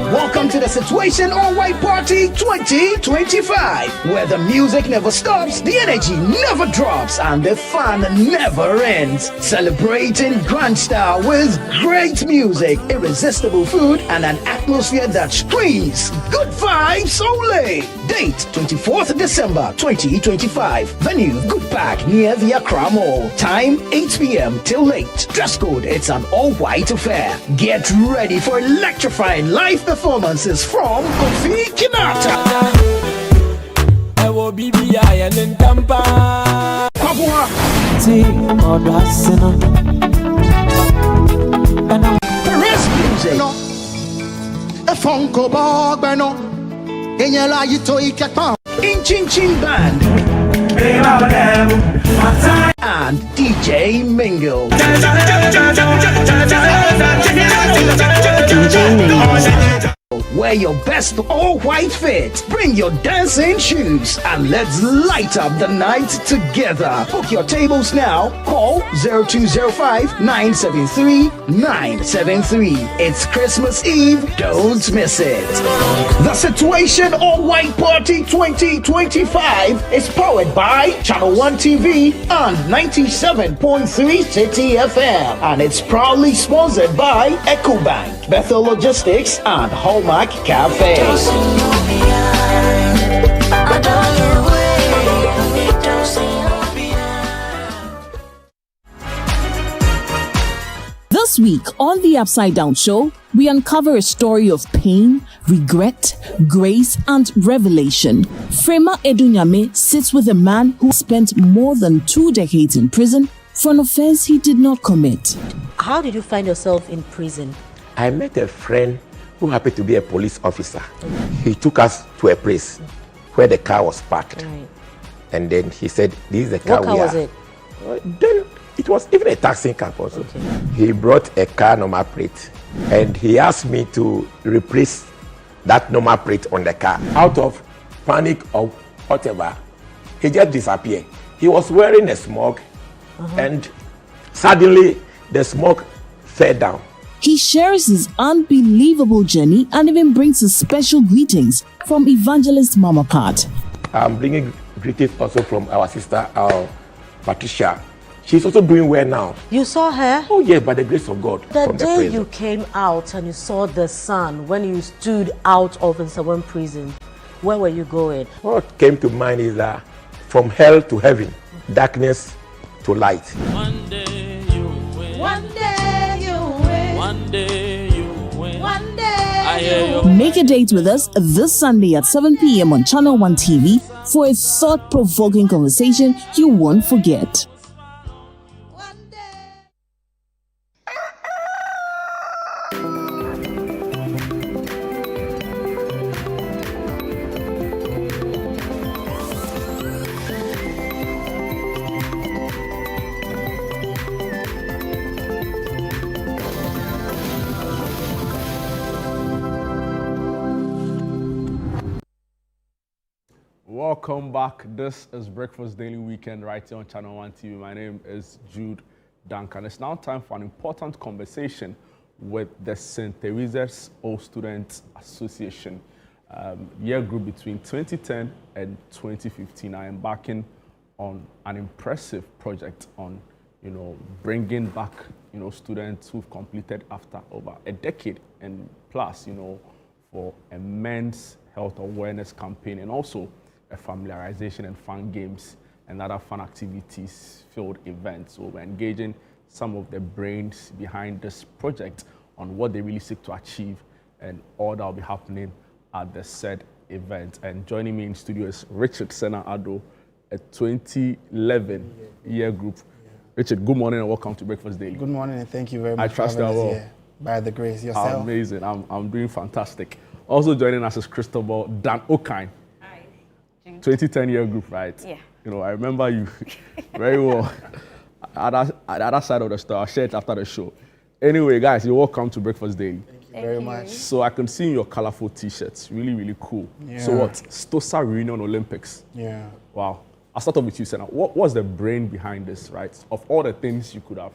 Welcome to the Situation All White Party 2025, where the music never stops, the energy never drops, and the fun never ends. Celebrating grand style with great music, irresistible food, and an atmosphere that screams good vibes only. Date 24th December 2025. Venue Good Park near the Accra Mall. Time 8 p.m. till late. Dress code, it's an all-white affair. Get ready for electrifying live performances from Kofi Kinata, Perez Music, Inchin Chin Band, and DJ Mingle. Wear your best all-white fit. Bring your dancing shoes and let's light up the night together. Book your tables now. Call 0205-973-973. It's Christmas Eve. Don't miss it. The Situation All-White Party 2025 is powered by Channel 1 TV and 97.3 City FM. And it's proudly sponsored by EcoBank, Bethel Logistics, and Hallmark Cafe. This week on The Upside Down Show, we uncover a story of pain, regret, grace, and revelation. Frema Edunyame sits with a man who spent more than 2 decades in prison for an offense he did not commit. How did you find yourself in prison? I met a friend who happened to be a police officer. He took us to a place where the car was parked. Right. And then he said, this is the car What car was it? Then it was even a taxi cab also. Okay. He brought a car number plate and he asked me to replace that number plate on the car. Out of panic or whatever, he just disappeared. He was wearing a smock and suddenly the smoke fell down. He shares his unbelievable journey and even brings us special greetings from evangelist Mama Pat. I'm bringing greetings also from our sister, Patricia. She's also doing well now. You saw her? Oh yeah, by the grace of God. The day you came out and you saw the sun, when you stood out of Nsawam prison, where were you going? What came to mind is that from hell to heaven, darkness to light. One day you win. One day you win. One day you win. One day I hear you. Make a date with us this Sunday at 7 p.m. on Channel 1 TV for a thought-provoking conversation you won't forget. Welcome back. This is Breakfast Daily Weekend right here on Channel 1 TV. My name is Jude Duncan. It's now time for an important conversation with the St. Teresa's All Students Association year group between 2010 and 2015 are embarking on an impressive project on, bringing back, students who've completed after over a decade and plus, for a men's health awareness campaign and also a familiarization and fun games and other fun activities filled events. So we're engaging some of the brains behind this project on what they really seek to achieve and all that will be happening at the said event. And joining me in studio is Richard Sena Ado, a 2011 year group. Richard, good morning and welcome to Breakfast Daily. Good morning and thank you very much. I trust that well. By the grace, yourself. Amazing. I'm doing fantastic. Also joining us is Christopher Dan Okine. 2010 year group, right? Yeah. I remember you very well at the other side of the store. I'll share it after the show. Anyway, guys, you're welcome to Breakfast Daily. Thank you very much. So I can see in your colorful t-shirts, really, really cool. Yeah. So what? Stosa Reunion Olympics. Yeah. Wow. I'll start off with you, Senna. What was the brain behind this, right? Of all the things you could have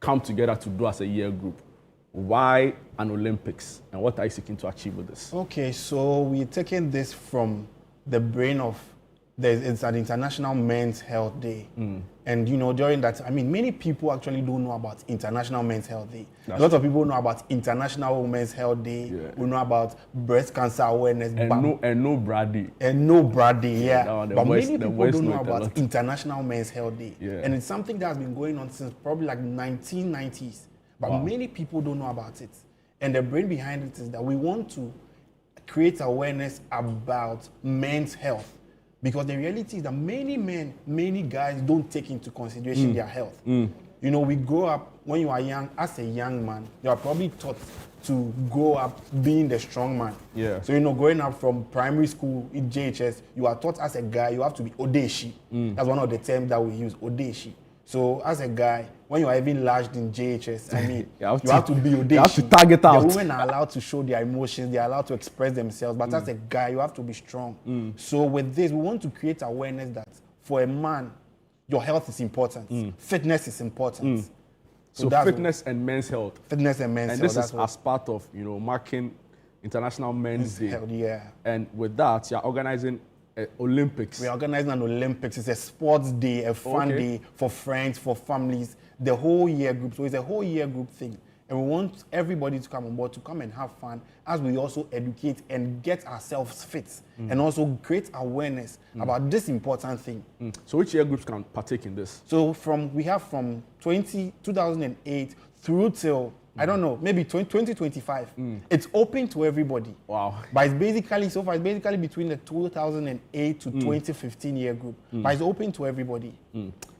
come together to do as a year group, why an Olympics? And what are you seeking to achieve with this? Okay, so we're taking this from the brain of, it's an International Men's Health Day. And during that, many people actually don't know about International Men's Health Day. A lot of people know about International Women's Health Day. Yeah. We know about breast cancer awareness. And no Brady. And no Brady, yeah. No, but many people don't know about International Men's Health Day. Yeah. And it's something that has been going on since probably like 1990s. But many people don't know about it. And the brain behind it is that we want to create awareness about men's health. Because the reality is that many men, many guys don't take into consideration their health. We grow up, when you are young, as a young man, you are probably taught to grow up being the strong man. Yeah. So, growing up from primary school in JHS, you are taught as a guy, you have to be Odeshi. That's one of the terms that we use, Odeshi. So as a guy, when you are even lodged in JHS, you have to be Odeshi. You have to target out. The women are allowed to show their emotions, they are allowed to express themselves, but as a guy, you have to be strong. So with this, we want to create awareness that for a man, your health is important. Fitness is important. So fitness and men's health. Fitness and men's health. And this is as part of, marking International Men's Day. Health, yeah. And with that, you're organizing Olympics. We're organizing an Olympics. It's a sports day, a fun day for friends, for families, the whole year group. So it's a whole year group thing. And we want everybody to come on board, to come and have fun as we also educate and get ourselves fit and also create awareness about this important thing. So which year groups can partake in this? So we have from 2008 through till, I don't know, maybe 2025. It's open to everybody. Wow. But it's basically, so far, it's basically between the 2008 to 2015 year group. But it's open to everybody.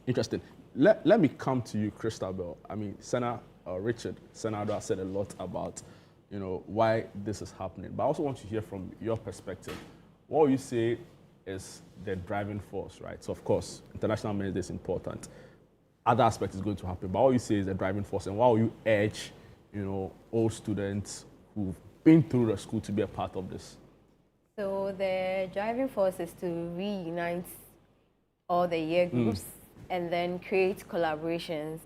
Interesting. Let me come to you, Christabel. I mean, Senator Richard Senado has said a lot about, you know, why this is happening. But I also want to hear from your perspective. What you say is the driving force, right? So, of course, International Men's Day is important. Other aspects is going to happen. But what you say is the driving force. And why will you urge, you know, all students who've been through the school to be a part of this? So the driving force is to reunite all the year groups and then create collaborations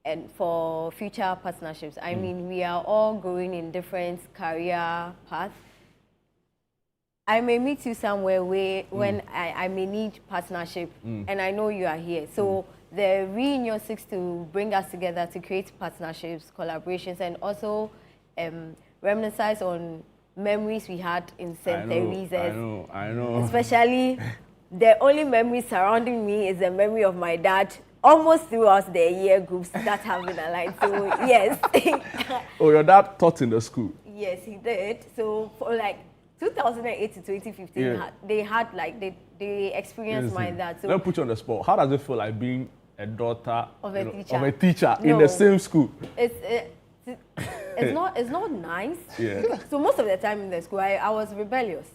and for future partnerships. I mean, we are all going in different career paths. I may meet you somewhere when I may need partnership and I know you are here. So the reunion seeks to bring us together to create partnerships, collaborations, and also reminisce on memories we had in St. Teresa's. I know. Especially, the only memory surrounding me is the memory of my dad almost throughout the year groups that have been aligned. So, yes. Oh, your dad taught in the school? Yes, he did. So, for like 2008 to 2015, they experienced my dad. So let me put you on the spot. How does it feel like being a daughter of a teacher in the same school? It's not nice. Yeah. So most of the time in the school, I was rebellious.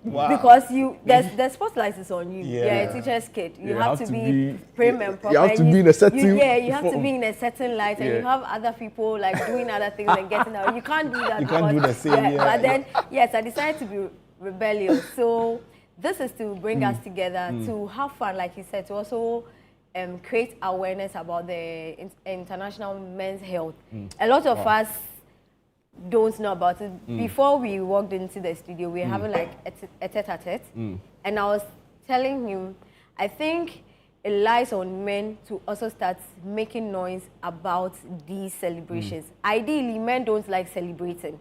Wow. Because the spotlight is on you. Yeah. You're a teacher's kid. You have to be prim and proper. You have to be in a certain you have to be in a certain light, and you have other people like doing other things and getting out. You can't do that. You can't do the same. But then, yes, I decided to be rebellious. So this is to bring us together, to have fun, like you said, to also create awareness about the international men's health. A lot of us don't know about it. Before we walked into the studio, we were having like a tete-a-tete. And I was telling him, I think it lies on men to also start making noise about these celebrations. Ideally, men don't like celebrating.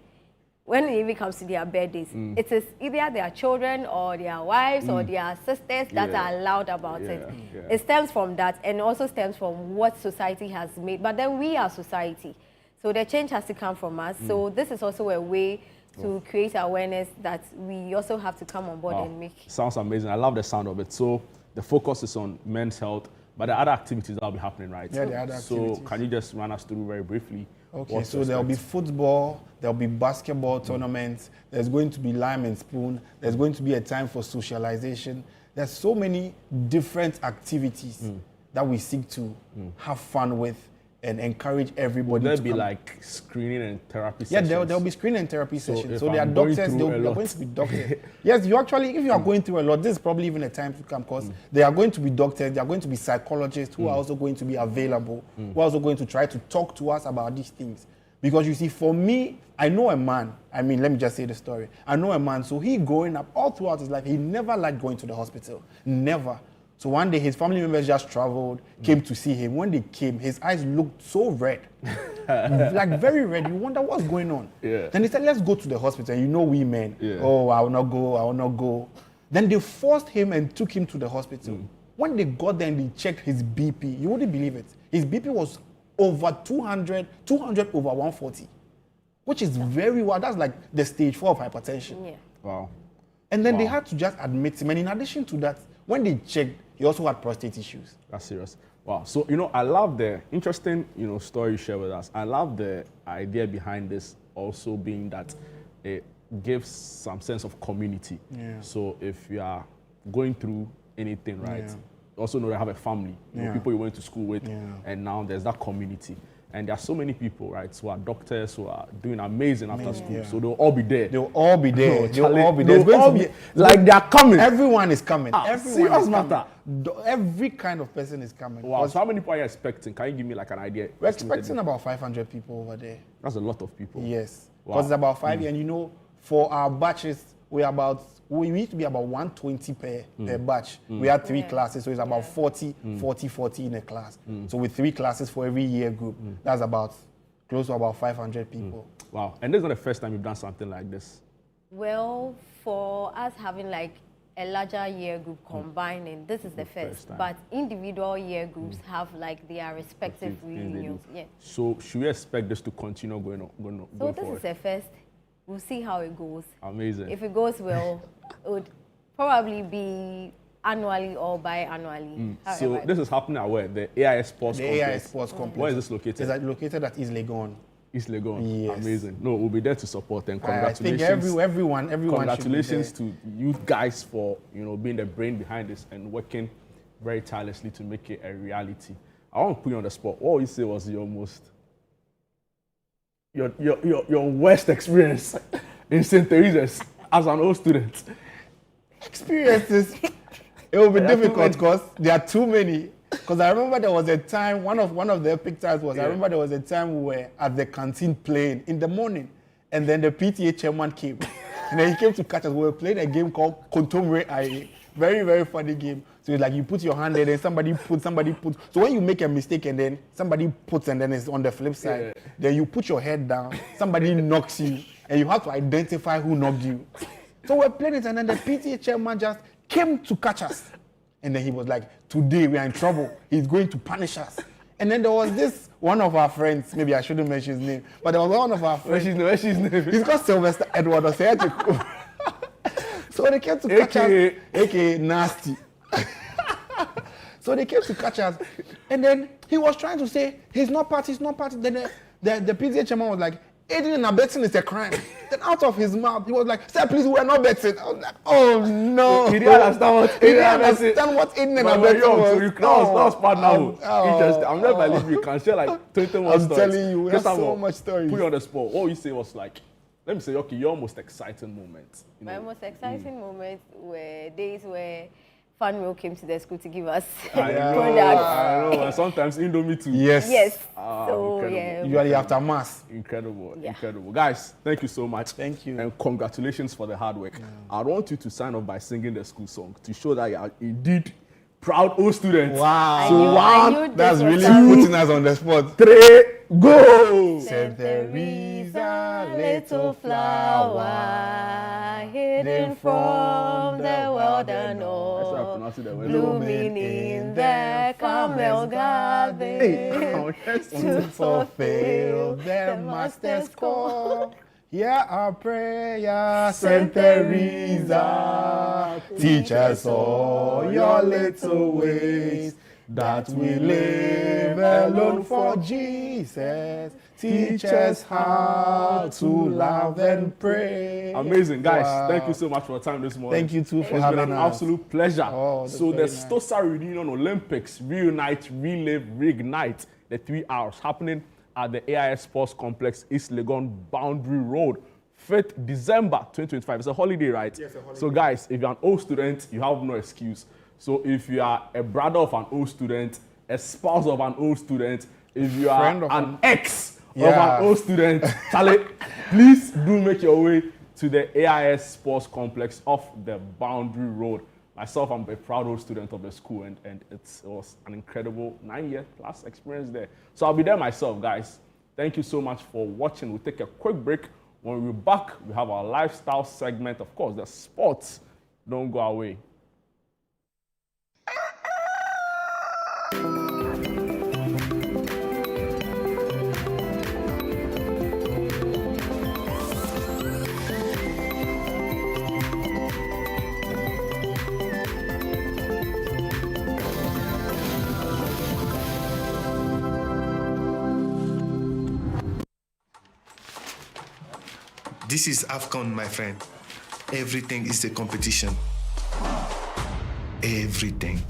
When it even comes to their birthdays, it is either their children or their wives or their sisters that are loud about it. Yeah. It stems from that and also stems from what society has made. But then we are society. So the change has to come from us. So this is also a way to create awareness that we also have to come on board and make. Sounds amazing. I love the sound of it. So the focus is on men's health, but the other activities that will be happening, right? Yeah, the other activities. So can you just run us through very briefly? Okay, so there'll be football, there'll be basketball tournaments, there's going to be lime and spoon, there's going to be a time for socialization. There's so many different activities that we seek to have fun with and encourage everybody. Will there be like screening and therapy sessions? Yeah, there'll be screening and therapy sessions. So there are doctors, they're going to be doctors. Yes, you actually, if you are going through a lot, this is probably even a time to come because there are going to be doctors, there are going to be psychologists who are also going to be available, who are also going to try to talk to us about these things. Because you see, for me, I know a man, I mean, let me just say the story. I know a man, so he growing up all throughout his life, he never liked going to the hospital. Never. So one day, his family members just traveled, came to see him. When they came, his eyes looked so red, like very red. You wonder what's going on. Yeah. Then they said, let's go to the hospital. You know we men. Yeah. Oh, I will not go. Then they forced him and took him to the hospital. When they got there and they checked his BP, you wouldn't believe it. His BP was over 200 over 140, which is very well. That's like the stage 4 of hypertension. Yeah. Wow. And then they had to just admit him. And in addition to that, when they checked, he also had prostate issues. That's serious. Wow. So, I love the interesting, story you share with us. I love the idea behind this also being that it gives some sense of community. Yeah. So if you are going through anything, right, you also know you have a family, people you went to school with, and now there's that community. And there are so many people, right, who are doctors, who are doing amazing after school. Yeah. So they'll all be there. They'll all be there. They'll all be there. It's going to be like they are coming. Everyone is coming. Serious matter. Every kind of person is coming. Wow. So how many people are you expecting? Can you give me like an idea? We're expecting about 500 people over there. That's a lot of people. Yes. Because it's about 5 years. And for our batches, we used to be about 120 per batch. We had 3 classes, so it's about 40 in a class. So with 3 classes for every year group, that's about close to about 500 people. Wow. And this is not the first time you've done something like this. Well, for us having like a larger year group combining. This is the first, but individual year groups have like their respective reunions. Yeah. So should we expect this to continue going So this is the first. We'll see how it goes. Amazing. If it goes well, it would probably be annually or biannually. So this is happening at where? The AIS Sports Complex. The AIS Sports Complex. Where is this located? It's located at East Legon. East Legon. Yes. Amazing. No, we'll be there to support them. Congratulations. I think everyone Congratulations to you guys for being the brain behind this and working very tirelessly to make it a reality. I want to put you on the spot. What would you say was your worst experience in St. Teresa's as an old student? Experiences. It will be difficult because there are too many. Because I remember there was a time, one of the epic times was, I remember there was a time we were at the canteen playing in the morning, and then the PTA chairman came. And then he came to catch us. We were playing a game called Kontomre Aye. Very, very funny game. So it's like you put your hand there, then somebody puts. So when you make a mistake and then somebody puts and then it's on the flip side, then you put your head down, somebody knocks you, and you have to identify who knocked you. So we're playing it, and then the PTA chairman just came to catch us. And then he was like, today we are in trouble. He's going to punish us. And then there was this, one of our friends, maybe I shouldn't mention his name, but there was one of our friends. What's his name? He's called Sylvester Edward. So they came to catch us, aka Nasty. So they came to catch us. And then he was trying to say, he's not part. Then the PTA chairman was like, aiding and abetting is a crime. Then out of his mouth, he was like, sir, please, we are not betting. I was like, oh no. He didn't understand what aiding and abetting was. So that was part now. Interesting. I'm never believe you can share like 21 I'm stories. telling you, we have so much stories. Put you on the spot. What you say was like, let me say, okay, your most exciting moment. My most exciting moments were days where Funwell came to the school to give us products. I know, and sometimes Indomie too. Yes. So, incredible. Yeah. Usually after mass. Incredible. Guys, thank you so much. Thank you. And congratulations for the hard work. I want you to sign off by singing the school song to show that you are indeed proud old students. Wow. So that's really putting us on the spot. 3, go! Said there is a little flower hidden from the world and all, blooming in the Carmel garden to fulfill the master's call. Hear our prayer, Saint Teresa. Teach us all your little ways, that we live alone for Jesus. Teach us how to love and pray. Amazing, guys. Wow. Thank you so much for your time this morning. Thank you too for having us. It's been an us. Absolute pleasure. So the nice. Stosa Reunion Olympics, Reunite, Relive, Reignite, the 3 hours happening at the AIS Sports Complex, East Legon, Boundary Road, 5th December 2025. It's a holiday, right? Yes, a holiday. So guys, if you're an old student, you have no excuse. So if you are a brother of an old student, a spouse of an old student, if you are an ex of an old student, Charlie, please do make your way to the AIS Sports Complex off the Boundary Road. Myself, I'm a proud old student of the school, and it was an incredible 9-year plus experience there. So I'll be there myself, guys. Thank you so much for watching. We'll take a quick break. When we're back, we have our lifestyle segment. Of course, the sports. Don't go away. This is AFCON, my friend. Everything is a competition. Everything.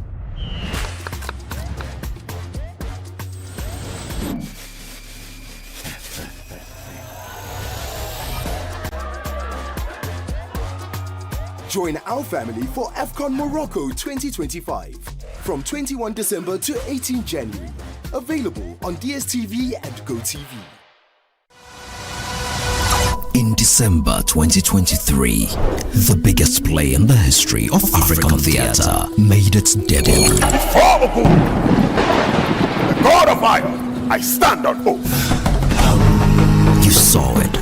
Join our family for AFCON Morocco 2025 from 21 December to 18 January. Available on DSTV and GoTV. In December 2023, the biggest play in the history of African theatre made its debut. Before the God of Iron, I stand on oath. You saw it.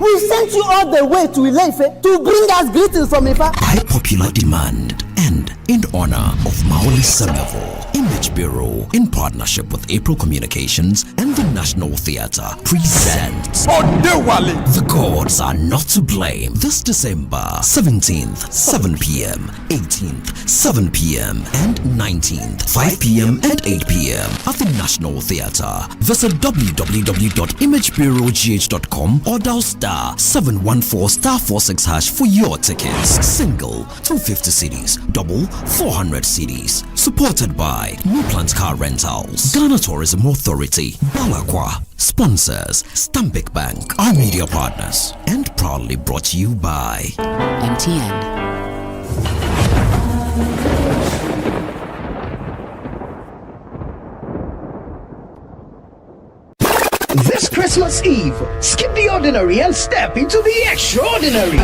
We sent you all the way to Ileife to bring us greetings from Ifa. By popular demand and in honor of Maoli Semevo, Image Bureau, in partnership with April Communications and the National Theatre, presents The Gods Are Not to Blame this December 17th, 7 p.m., 18th, 7 p.m., and 19th, 5 p.m. and 8 p.m. at the National Theatre. Visit www.imagebureaugh.com or dial *714*46# for your tickets. Single 250 cedis, double 400 cedis. Supported by New Plant Car Rentals, Ghana Tourism Authority, Balakwa. Sponsors Stambic Bank, our media partners, and proudly brought to you by MTN. This Christmas Eve, skip the ordinary and step into the extraordinary.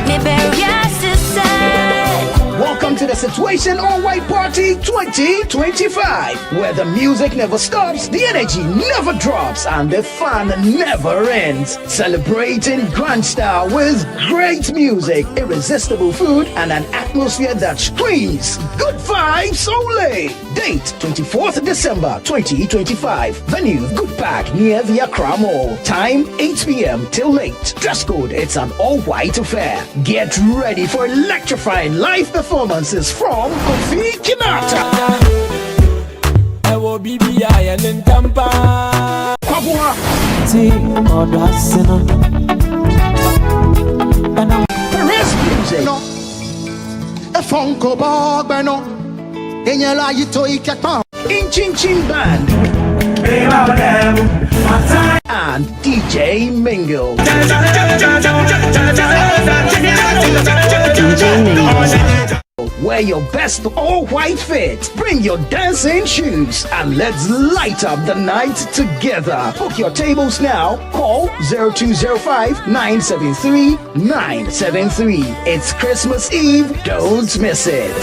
Welcome to the Situation All White Party 2025, where the music never stops, the energy never drops, and the fun never ends. Celebrating grand style with great music, irresistible food, and an atmosphere that screams good vibes only. Date 24th December 2025. Venue Good Park near the Accra Mall. Time 8 p.m. till late. Dress code, it's an all-white affair. Get ready for electrifying live performances from Kofi Kinata. Perez Music. In Chin Chin Band. And DJ Mingle. Wear your best all-white fit. Bring your dancing shoes and let's light up the night together. Book your tables now. Call 0205-973-973. It's Christmas Eve. Don't miss it.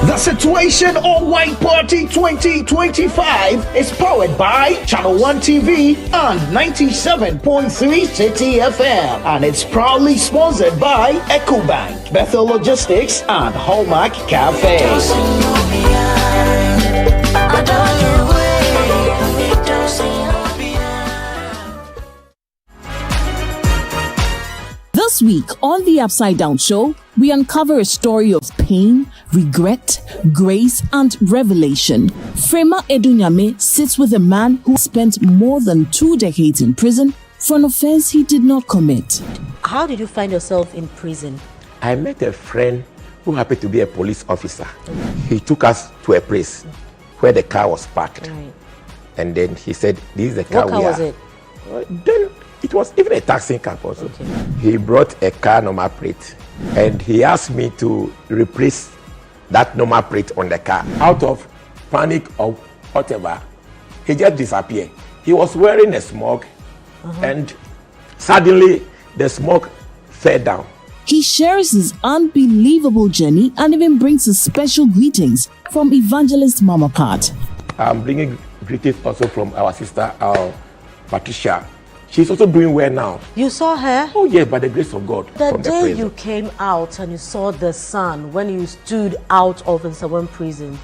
The Situation All-White Party 2025 is powered by Channel 1 TV and 97.3 City FM. And it's proudly sponsored by EcoBank, Bethel Logistics, and Hallmark Cafe. This week on The Upside Down Show, we uncover a story of pain, regret, grace, and revelation. Frema Edunyame sits with a man who spent more than 2 decades in prison for an offense he did not commit. How did you find yourself in prison? I met a friend who happened to be a police officer. He took us to a place where the car was parked. Right. And then he said, this is the car What car was it? Then it was even a taxi cab also. Okay. He brought a car number plate and he asked me to replace that number plate on the car. Out of panic or whatever, he just disappeared. He was wearing a smock and suddenly the smoke fell down. He shares his unbelievable journey and even brings his special greetings from evangelist Mama Pat. I'm bringing greetings also from our sister, Patricia. She's also doing well now. You saw her? Oh yeah, by the grace of God. The day you came out and you saw the sun, when you stood out of Nsawam prison,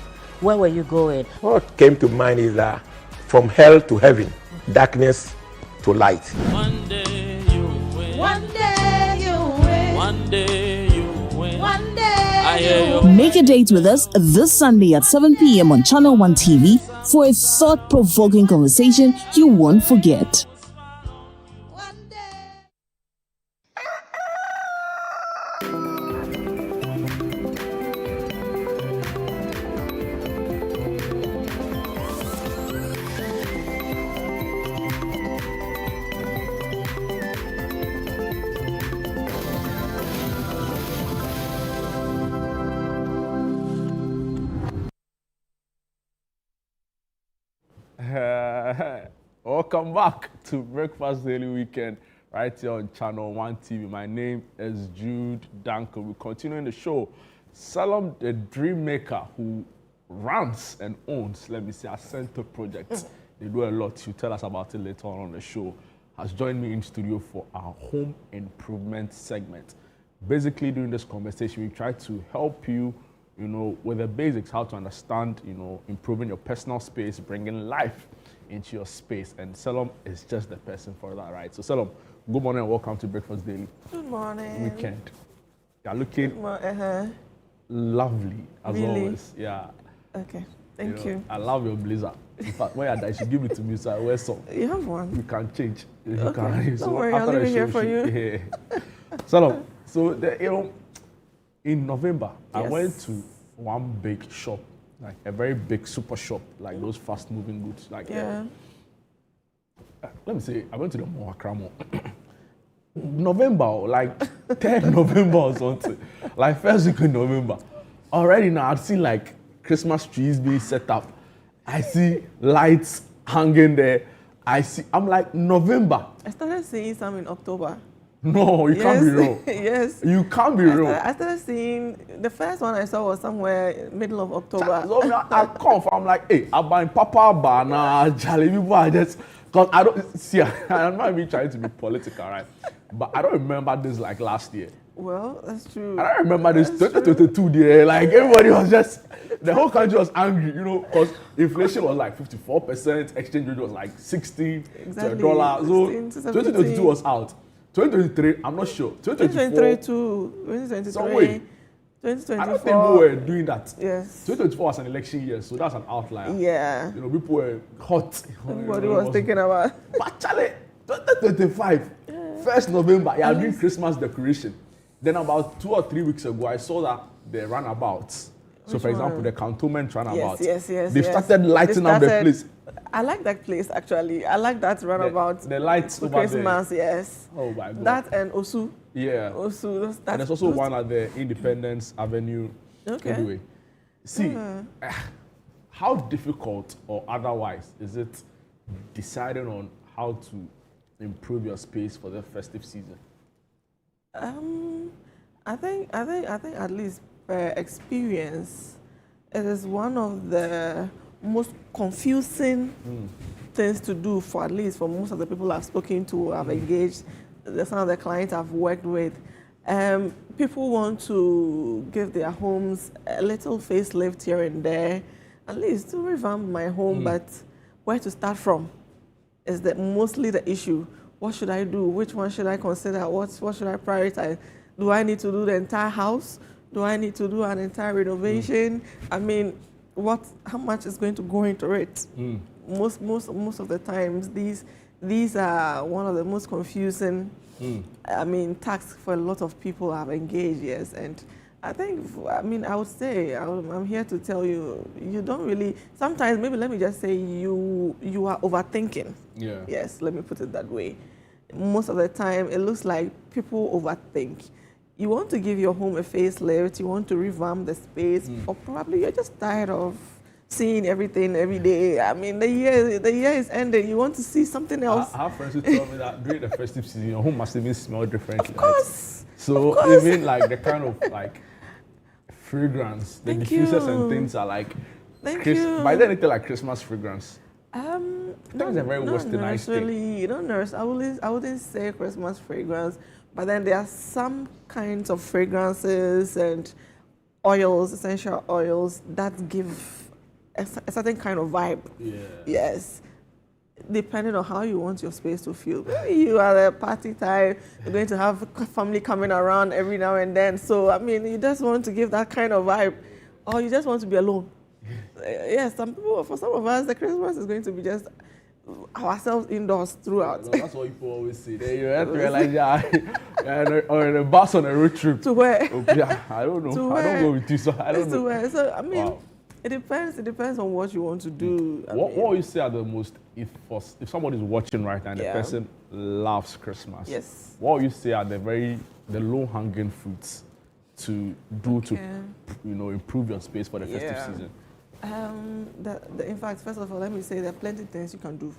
where were you going? What came to mind is that from hell to heaven, darkness to light. One day you win. One day you win. One day you win. One day. Make a date with us this Sunday at 7 p.m. on Channel 1 TV for a thought-provoking conversation you won't forget. Welcome back to Breakfast Daily Weekend right here on Channel 1 TV. My name is Jude Danko. We're continuing the show. Salom, the dream maker who runs and owns, let me say, a center project. They do a lot. She'll tell us about it later on the show. has joined me in studio for our home improvement segment. Basically, during this conversation, we try to help you, with the basics, how to understand, improving your personal space, bringing life into your space. And Salom is just the person for that, right? So Salom, good morning and welcome to Breakfast Daily. Good morning. Weekend. You're looking lovely, as always. Yeah. Okay. Thank you. I love your blazer. In fact, when you're done, you should give it to me so I wear some. You have one? You can change. You okay. Can. Don't worry, I'll leave it here for you. Yeah. So in November, I went to one big shop, like a very big super shop, like those fast-moving goods. Like let me say, I went to the Mohakra Mall. November, like 10th November or something, like first week in November. Already now, I've seen like Christmas trees being set up. I see lights hanging there. I'm like, November. I started seeing some in October. No, you can't be wrong. Yes. You can't be wrong. I started seeing, the first one I saw was somewhere middle of October. So I come from, I'm like, hey, I'm buying Papa Bana, Charlie, people are just, because I don't, see, I'm not even trying to be political, right? But I don't remember this like last year. Well, that's true. I don't remember this 2022 there. Like everybody was just, the whole country was angry, because inflation was like 54%, exchange rate was like 60 to a dollar. So 2022 was out. 2023, I'm not sure. 2023 too. 2023. Some way. 2024. I don't think people were doing that. Yes. 2024 was an election year, so that's an outlier. Yeah. People were hot. Everybody was thinking about. But Charlie, 2025, 1st November, you're doing Christmas decoration. Then about 2 or 3 weeks ago, I saw that the runabouts. So for example, the cantonment runabout. Yes. They started lighting up the place. I like that place actually. I like that runabout. The lights for over Christmas, there. Yes. Oh my God. That and Osu. Yeah. Osu. And there's also one at the Independence Avenue. Okay. Anyway, see, how difficult or otherwise is it deciding on how to improve your space for the festive season? I think at least per experience, it is one of the most confusing things to do for at least for most of the people I've spoken to, I've engaged, some of the clients I've worked with. People want to give their homes a little facelift here and there, at least to revamp my home, but where to start from is mostly the issue. What should I do? Which one should I consider? What should I prioritize? Do I need to do the entire house? Do I need to do an entire renovation? I mean, how much is going to go into it? Most of the times, these are one of the most confusing, tasks for a lot of people I've engaged, yes. And I think, I would say, I'm here to tell you, you don't really, sometimes, maybe let me just say, you are overthinking. Yeah. Yes, let me put it that way. Most of the time, it looks like people overthink. You want to give your home a facelift, you want to revamp the space, or probably you're just tired of seeing everything every day. I mean, the year is ending, you want to see something else. I have friends who tell me that during the festive season, your home must even smell differently. Of course. So of course. Even like the kind of like fragrance, the diffusers and things are like, by then it's like Christmas fragrance. It's a very westernized thing. I wouldn't say Christmas fragrance, but then there are some kinds of fragrances and oils, essential oils, that give a certain kind of vibe. Yeah. Yes. Depending on how you want your space to feel. Maybe you are a party type, you're going to have family coming around every now and then. So, you just want to give that kind of vibe, or you just want to be alone. Yes, for some of us, the Christmas is going to be just ourselves indoors throughout. That's what people always say. You have to realize, or in a bus on a road trip. To where? I don't know. I don't go with you, so I don't know. To where? So, wow. It depends on what you want to do. What would you say are the most, if somebody's watching right now and the person loves Christmas, yes, what would you say are the low-hanging fruits to do to improve your space for the festive season? In fact, first of all, let me say there are plenty of things you can do.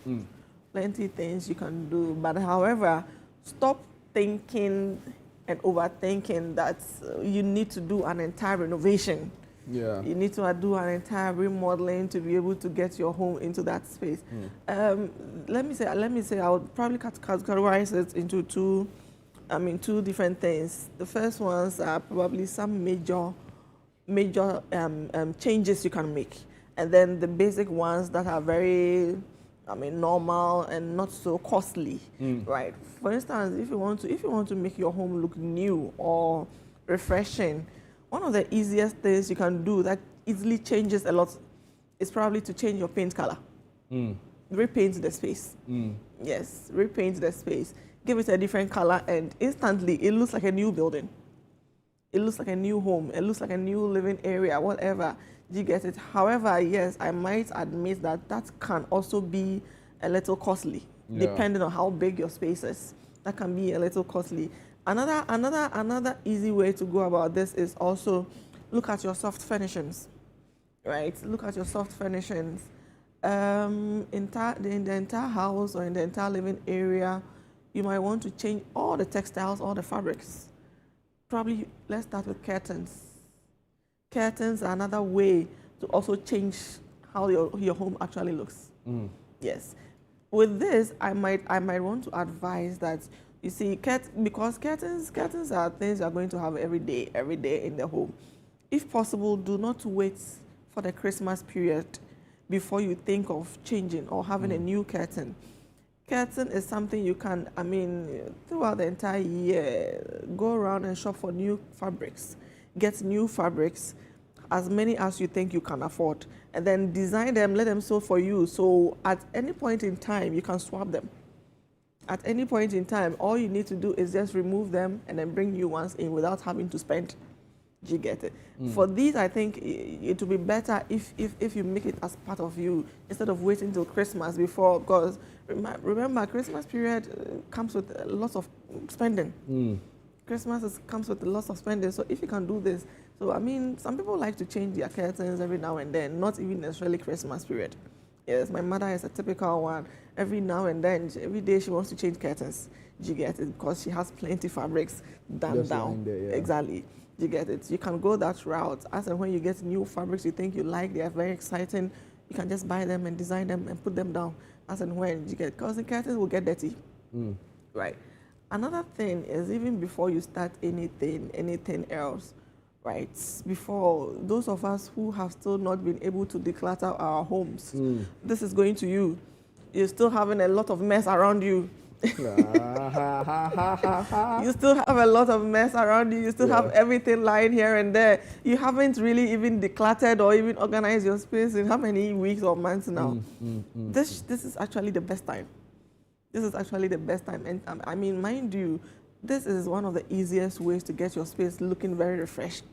Plenty of things you can do. But however, stop thinking and overthinking that you need to do an entire renovation Yeah. You need to do an entire remodeling to be able to get your home into that space. Let me say, I would probably categorize it into two different things. The first ones are probably some major changes you can make, and then the basic ones that are very normal and not so costly, right? For instance, if you want to make your home look new or refreshing, one of the easiest things you can do that easily changes a lot is probably to change your paint color. Repaint the space. Yes, repaint the space. Give it a different color, and instantly it looks like a new building. It looks like a new home. It looks like a new living area, whatever. You get it? However, yes, I might admit that can also be a little costly, depending on how big your space is. That can be a little costly. Another easy way to go about this is also look at your soft furnishings, right? Look at your soft furnishings. In the entire house or in the entire living area, you might want to change all the textiles, all the fabrics. Probably, let's start with curtains. Curtains are another way to also change how your home actually looks. Yes. With this, I might want to advise that, you see, because curtains are things you are going to have every day in the home. If possible, do not wait for the Christmas period before you think of changing or having a new curtain. Curtain is something you can, throughout the entire year, go around and shop for new fabrics. Get new fabrics, as many as you think you can afford, and then design them, let them sew for you. So at any point in time, you can swap them. At any point in time, all you need to do is just remove them and then bring new ones in without having to spend. Do you get it? For these, I think it would be better if you make it as part of you instead of waiting till Christmas before, because remember, Christmas period comes with lots of spending. Christmas comes with lots of spending, so if you can do this, some people like to change their curtains every now and then, not even necessarily Christmas period. Yes, my mother is a typical one. Every now and then, every day she wants to change curtains. Do you get it? Because she has plenty fabrics down. There, yeah. Exactly. You get it? You can go that route. As and when you get new fabrics you think you like, they are very exciting, you can just buy them and design them and put them down as and when you get, because the curtains will get dirty. Right. Another thing is, even before you start anything else, right? Before, those of us who have still not been able to declutter our homes, this is going to you. You're still having a lot of mess around you. You still have a lot of mess around you. You still have everything lying here and there. You haven't really even decluttered or even organized your space in how many weeks or months now? This is actually the best time. This is actually the best time. And mind you, this is one of the easiest ways to get your space looking very refreshed.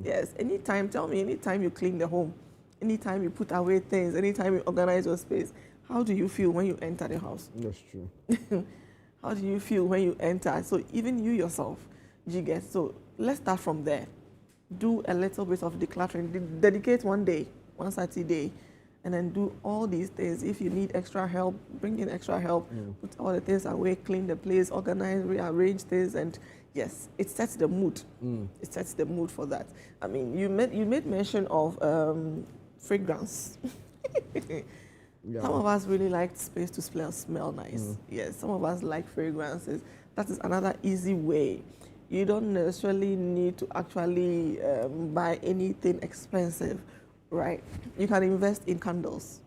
Yes, anytime you clean the home, anytime you put away things, anytime you organize your space, how do you feel when you enter the house? That's true. How do you feel when you enter? So even you yourself, you get. So let's start from there. Do a little bit of decluttering. Dedicate one Saturday, and then do all these things. If you need extra help, bring in extra help. Put all the things away, clean the place, organize, rearrange things, and yes, it sets the mood. It sets the mood for that. You made mention of fragrance. Some of us really like space to smell nice. Yes, some of us like fragrances. That is another easy way. You don't necessarily need to actually buy anything expensive, right? You can invest in candles.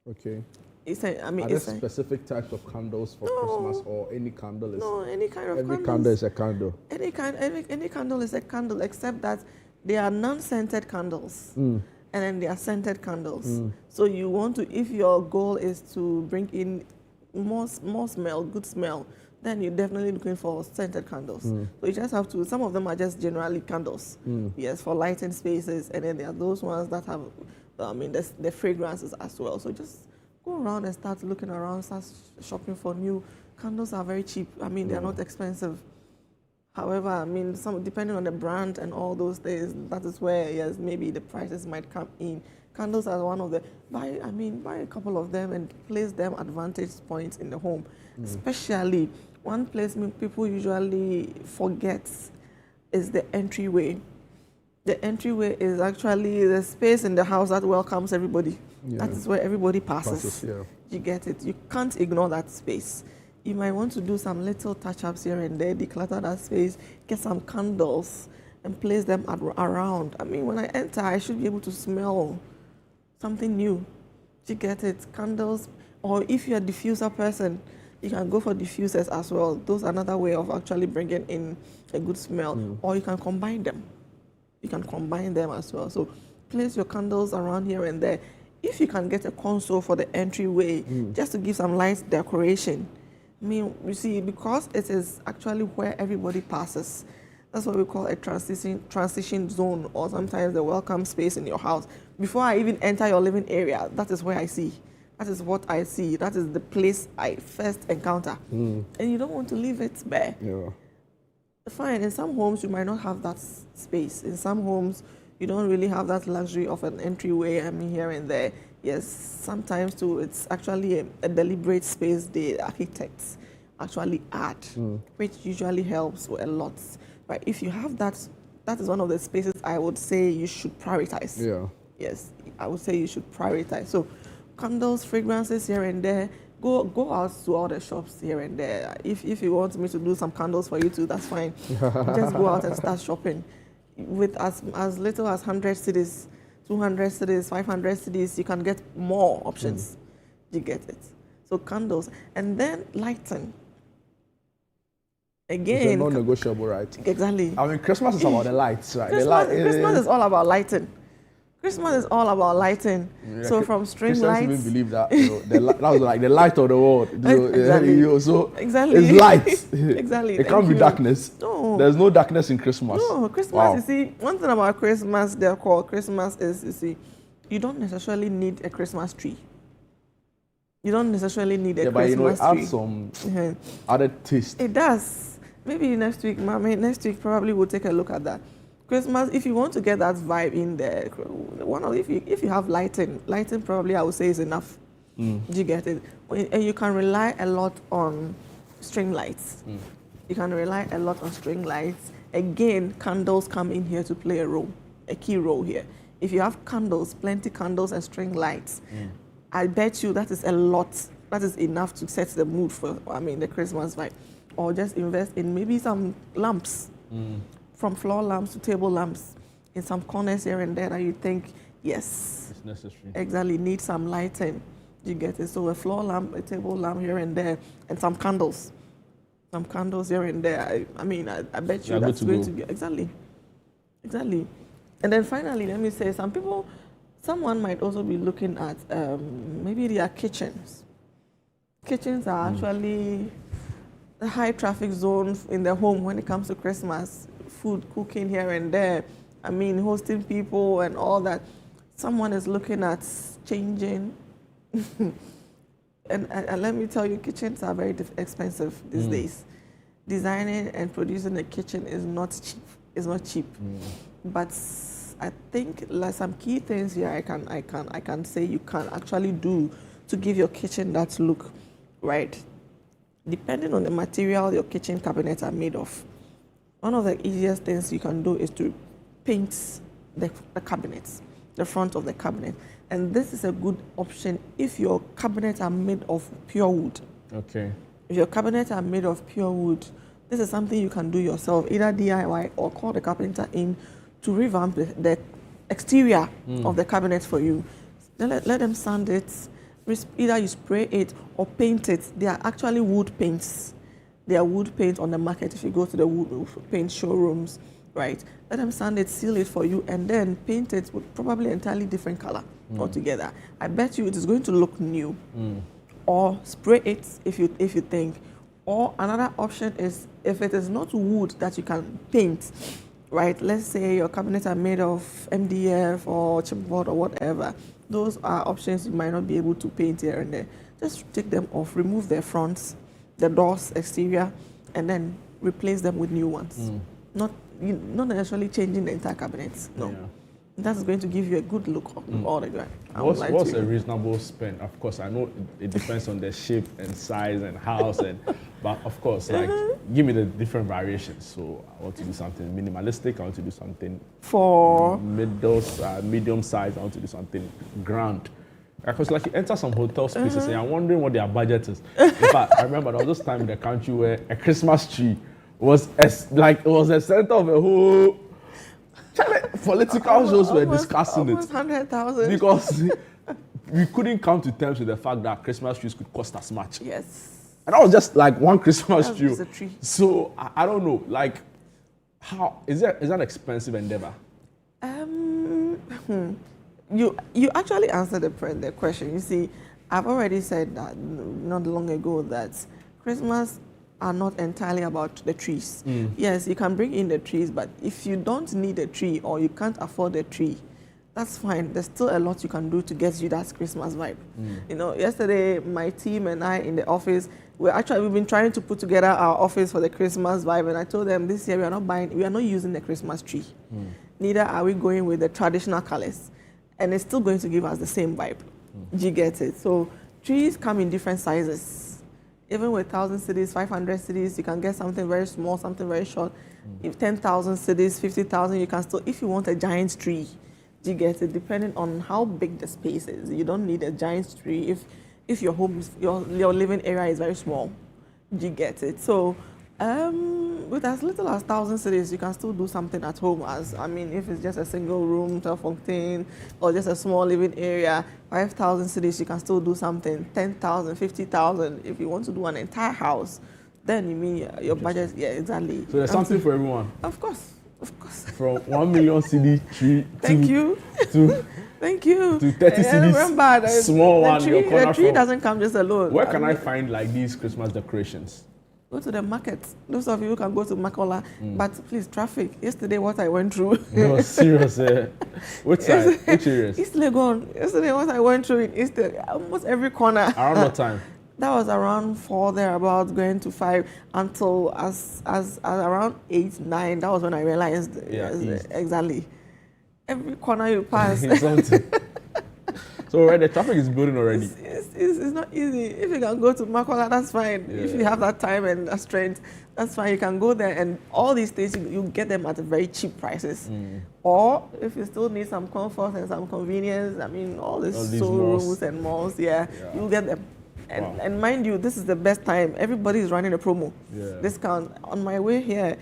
Okay. Are there specific types of candles for Christmas, or any candle is? No, any kind of every candles. Candle is a candle. Any candle is a candle, except that they are non-scented candles. And then they are scented candles. So you want to, if your goal is to bring in more smell, good smell, then you're definitely looking for scented candles. So you just have to, some of them are just generally candles, yes, for lighting spaces, and then there are those ones that have, the fragrances as well. So just go around and start looking around, start shopping for new candles. Are very cheap. They are not expensive. However, some depending on the brand and all those things, that is where, yes, maybe the prices might come in. Candles are one of the, buy a couple of them and place them advantage points in the home. Especially, one place people usually forget is the entryway. The entryway is actually the space in the house that welcomes everybody. Yeah. That is where everybody passes. Yeah. You get it. You can't ignore that space. You might want to do some little touch-ups here and there, declutter that space, get some candles and place them around. I mean, when I enter, I should be able to smell something new. You get it? Candles, or if you're a diffuser person, you can go for diffusers as well. Those are another way of actually bringing in a good smell. Or you can combine them. You can combine them as well. So place your candles around here and there. If you can get a console for the entryway, just to give some light decoration. I mean, you see, because it is actually where everybody passes. That's what we call a transition zone, or sometimes the welcome space in your house. Before I even enter your living area, that is where I see. That is what I see. That is the place I first encounter. And you don't want to leave it bare. Yeah. Fine, in some homes you might not have that space. In some homes you don't really have that luxury of an entryway, I mean, here and there. Yes, sometimes too, it's actually a deliberate space the architects actually add, which usually helps a lot. But if you have that, that is one of the spaces I would say you should prioritize. Yeah. Yes, I would say you should prioritize. So candles, fragrances here and there. Go out to all the shops here and there. If you want me to do some candles for you too, that's fine. Just go out and start shopping. With as little as 100 cedis, 200 cedis, 500 cedis, you can get more options. You get it. So candles. And then lighting. Again. It's non-negotiable, right? Exactly. I mean, Christmas is about the lights, right? Christmas is all about lighting. Christmas is all about lighting. Yeah, so from string lights. Christians even believe that that was like the light of the world. Exactly. So exactly. It's light. Exactly. It can't be darkness. No. There's no darkness in Christmas. No, Christmas, you see, one thing about Christmas, decor, Christmas is, you see, you don't necessarily need a Christmas tree. You don't necessarily need a Christmas tree. But add some added taste. It does. Maybe next week, next week probably we'll take a look at that. Christmas, if you want to get that vibe in there, if you have lighting probably I would say is enough. Do you get it? And you can rely a lot on string lights. You can rely a lot on string lights. Again, candles come in here to play a key role here. If you have candles, plenty candles and string lights, I bet you that is a lot. That is enough to set the mood for, the Christmas vibe. Or just invest in maybe some lamps. From floor lamps to table lamps in some corners here and there that you think, yes, it's necessary. Exactly, need some lighting. You get it? So a floor lamp, a table lamp here and there, and some candles. Some candles here and there. I bet you that's going to be, exactly. And then finally, let me say, someone might also be looking at maybe their kitchens. Kitchens are actually the high traffic zone in the home when it comes to Christmas. Food cooking here and there, hosting people and all that. Someone is looking at changing. and let me tell you, kitchens are very expensive these days. Designing and producing a kitchen is not cheap. It's not cheap. But I think like some key things here I can say you can actually do to give your kitchen that look, right? Depending on the material your kitchen cabinets are made of. One of the easiest things you can do is to paint the cabinets, the front of the cabinet. And this is a good option if your cabinets are made of pure wood. Okay. If your cabinets are made of pure wood, this is something you can do yourself, either DIY or call the carpenter in to revamp the exterior of the cabinet for you. Then let them sand it. Either you spray it or paint it. They are actually wood paints. They are wood paint on the market if you go to the wood paint showrooms, right? Let them sand it, seal it for you, and then paint it with probably entirely different color altogether. I bet you it is going to look new. Or spray it if you think. Or another option is if it is not wood that you can paint, right? Let's say your cabinets are made of MDF or chipboard or whatever. Those are options you might not be able to paint here and there. Just take them off, remove their fronts, the doors, exterior, and then replace them with new ones. Not necessarily changing the entire cabinets. No. That's going to give you a good look all the time. What's a reasonable spend? Of course, I know it depends on the shape and size and house, but of course, like give me the different variations. So I want to do something minimalistic. I want to do something for medium size. I want to do something grand. Because like you enter some hotel spaces and I'm wondering what their budget is. In fact, I remember there was this time in the country where a Christmas tree was the center of a whole. Political shows were discussing it. 100,000. Because we couldn't come to terms with the fact that Christmas trees could cost as much. Yes. And that was just like one Christmas tree. A tree. So I don't know, like, how is that an expensive endeavor? You actually answered the question. You see, I've already said that not long ago that Christmas are not entirely about the trees. Yes, you can bring in the trees, but if you don't need a tree or you can't afford a tree, that's fine. There's still a lot you can do to get you that Christmas vibe. You know, yesterday my team and I in the office, we've been trying to put together our office for the Christmas vibe, and I told them this year we are not using the Christmas tree. Neither are we going with the traditional colors, and it's still going to give us the same vibe. Do you get it? So trees come in different sizes. Even with 1,000 cities, 500 cities, you can get something very small, something very short. If 10,000 cities, 50,000, you can still, if you want a giant tree, you get it, depending on how big the space is. You don't need a giant tree if your home, your living area is very small. You get it. So with as little as 1,000 cities, you can still do something at home. If it's just a single room, self-contained, or just a small living area, 5,000 cities, you can still do something. 10,000, 50,000. If you want to do an entire house, then you mean your budget, yeah, exactly. So there's something for everyone. Of course. From 1 million CD tree Thank you. To 30 CDs, remember, small one. The tree doesn't come just alone. Where can I find like these Christmas decorations? Go to the market. Those of you who can go to Makola, but please, traffic. Yesterday, what I went through. No, serious. Which side? Which areas? East Legon. Yesterday, what I went through in East, almost every corner. Around what time? That was around 4 thereabouts, going to 5 until as around 8, 9. That was when I realized exactly. Every corner you pass. So the traffic is building already. It's not easy. If you can go to Makola, that's fine. Yeah. If you have that time and that strength, that's fine. You can go there, and all these things, you get them at very cheap prices. Or if you still need some comfort and some convenience, all these showrooms and malls, you'll get them. And mind you, this is the best time. Everybody is running a promo. Discount. On my way here,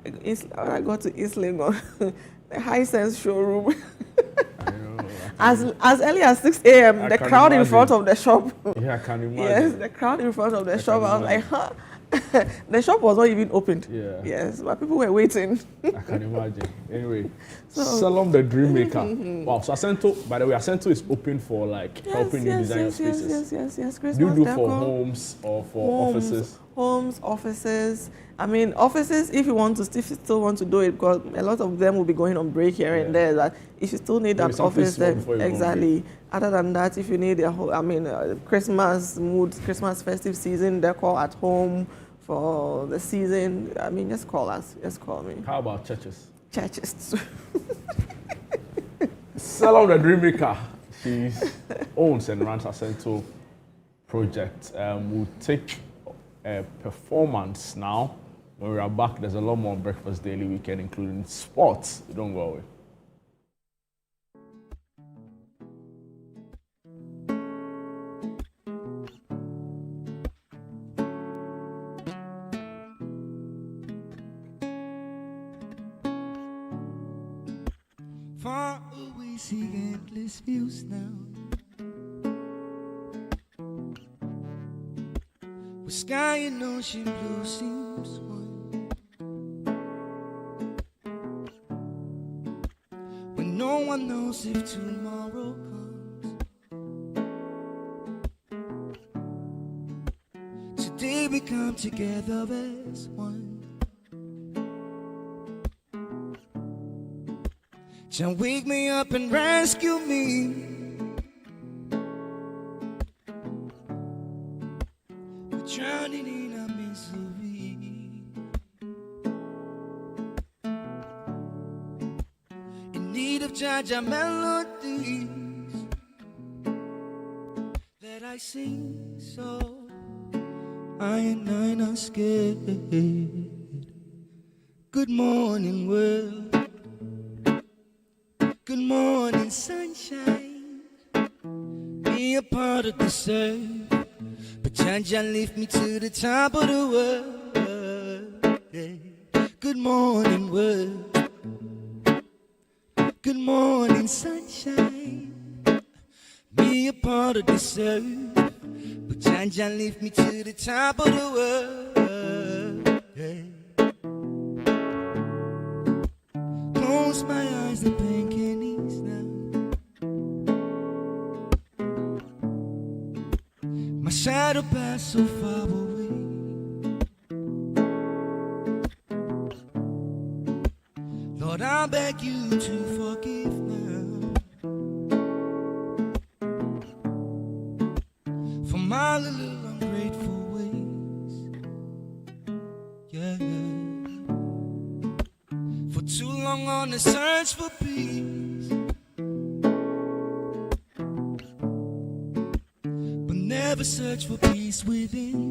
I go to East Legon, the Hisense showroom. As early as 6 a.m., the crowd in front of the shop. Yeah, I can imagine. Yes, the crowd in front of the shop. I was like, huh? The shop was not even opened. Yeah. Yes, but people were waiting. I can imagine. Anyway, Salom the Dream Maker. Wow, so Ascento, by the way, Ascento is open for helping you design your spaces. Yes. Christmas do you do decor for homes or for offices? Homes, offices. Offices, if you still want to do it, because a lot of them will be going on break here and there. That if you still need an office, then exactly. Other than that, if you need a whole, Christmas mood, Christmas festive season decor at home for the season, just call us. Just call me. How about churches? Churches. Salom the Dream Maker. She owns and runs Ascento project. We'll take a performance now. When we are back, there's a lot more on Breakfast Daily Weekend, including sports. Don't go away. Far away, see endless views now. With sky and ocean blue seems one. When no one knows if tomorrow comes. Today we come together as one. Jah wake me up and rescue me. We're drowning in our misery. And need of Jaja melodies that I sing, so I and I not scared. Good morning, world. Good morning, sunshine. Be a part of the surf, but Jaja lift me to the top of the world. Yeah. Good morning, world. Good morning, sunshine. Be a part of the surf, but Jaja lift me to the top of the world. Yeah. Close my eyes and pain can ease now. My shadow passed so far away. Lord, I beg you to forgive now for my little ungrateful ways. Yeah, for too long on the search for peace, but never search for peace within.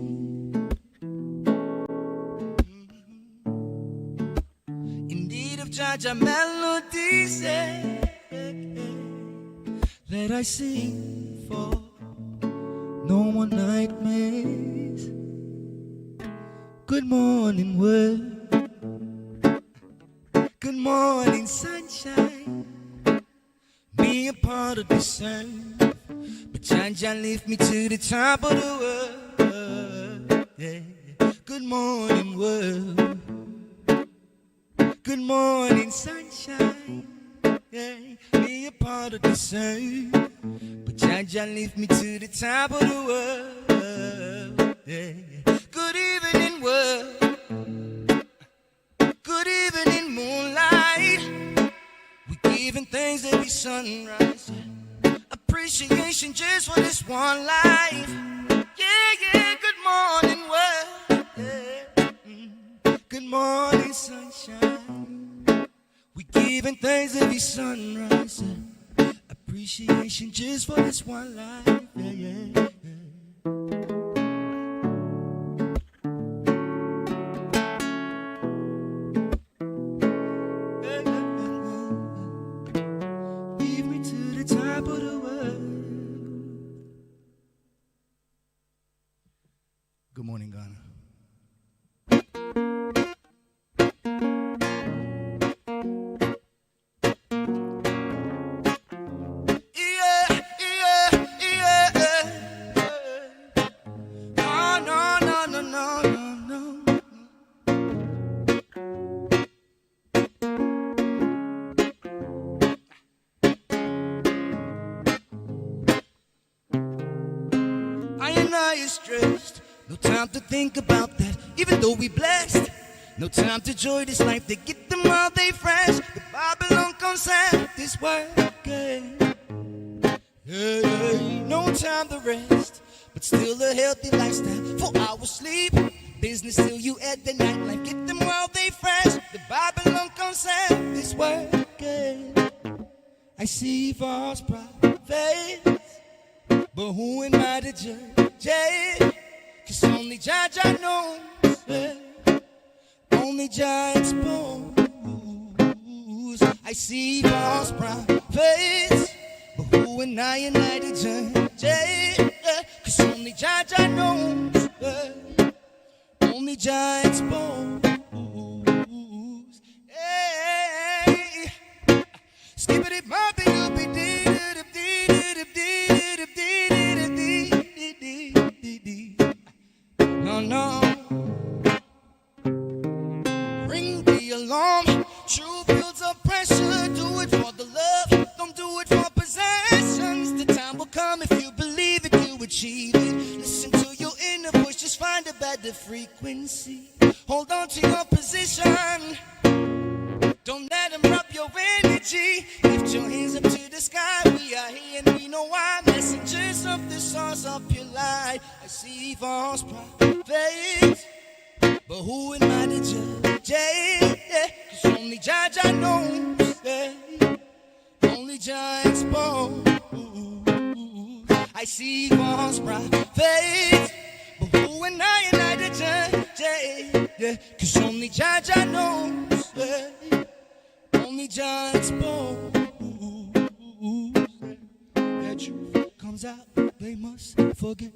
Jaja melodies that I sing for no more nightmares. Good morning, world. Good morning, sunshine. Be a part of the sun, but Jaja lift me to the top of the world. Yeah. Good morning, world. Good morning, sunshine. Yeah, be a part of the sun, but Jaja lift me to the top of the world. Yeah. Good evening, world. Good evening, moonlight. We giving thanks every sunrise. Appreciation just for this one life. Yeah, yeah. Good morning, world. Yeah. Good morning, sunshine. We giving thanks every sunrise. Appreciation just for this one life. Yeah, yeah, yeah. Leave me to the top of the world. Good morning, Ghana. Stressed. No time to think about that, even though we blessed. No time to enjoy this life, they get them while they fresh. The Babylon comes out this world, yeah. No time to rest, but still a healthy lifestyle. 4 hours sleep, business till you at the night life. Get them while they fresh. The Babylon comes out this world, yeah. I see false prophets, but who am I to judge? Cause only Jaja knows, only Jah expose. I see false prophets, but who am I to judge? Cause only Jaja knows, only Jah expose. Hey, skip it, bop it, up it, dee. No. Ring the alarm. True builds up pressure. Do it for the love. Don't do it for possessions. The time will come if you believe it, you achieve it. Listen to your inner voice. Just find a better frequency. Hold on to your position. Don't let them rob your energy. Lift your hands up to the sky. We are here and we know why. Messengers of the source of your light. I see false prophets, but who am I to judge? Cause only Jaja knows, only giants born. I see one's bright face, but who and I the judge, yeah, 'cause only Jaja knows, yeah. Only giants born. The truth comes out, they must forget,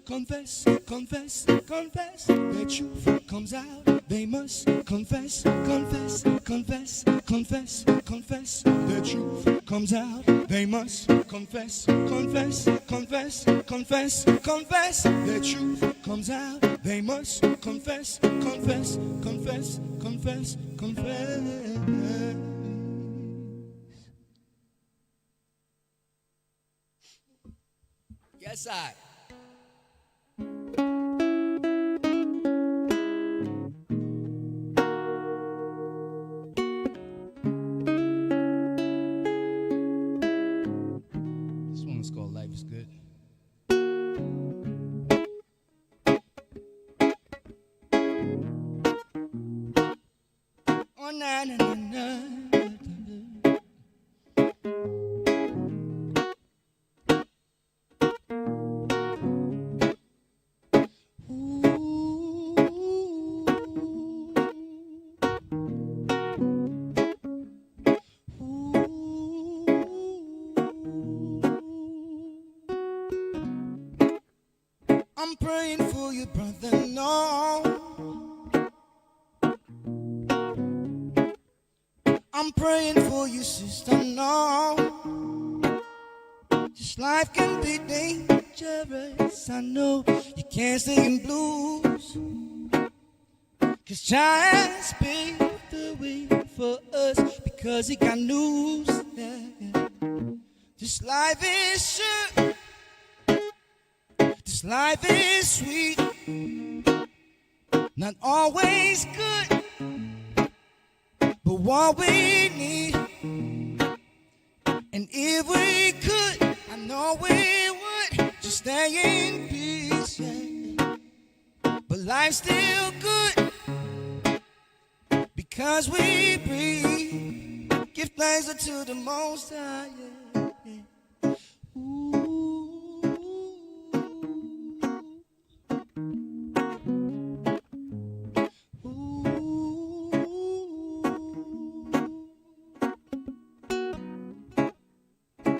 confess. The truth comes out, they must confess. The truth comes out, they must confess. The truth comes out, they must confess. Yes, I. This one is called Life is Good. Oh, na na na na. I'm praying for you, brother, no. I'm praying for you, sister, no. This life can be dangerous, I know. You can't stay in blues, 'cause giants paved the way for us, because he got news, yeah. This life is short, this life is sweet, not always good, but what we need. And if we could, I know we would just stay in peace, yeah. But life's still good because we breathe. Give thanks unto the Most High, yeah.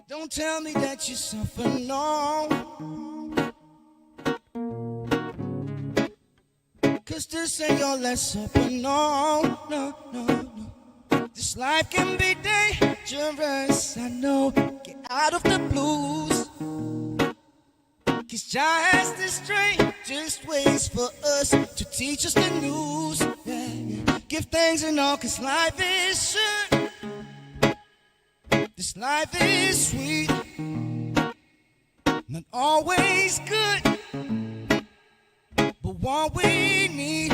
Don't tell me that you suffer, no. 'Cause this ain't your last supper, no. This life can be dangerous, I know. Get out of the blues, 'cause giants the strangest ways for us to teach us the news, yeah. Give thanks and all, 'cause life is short. This life is sweet, not always good, but what we need.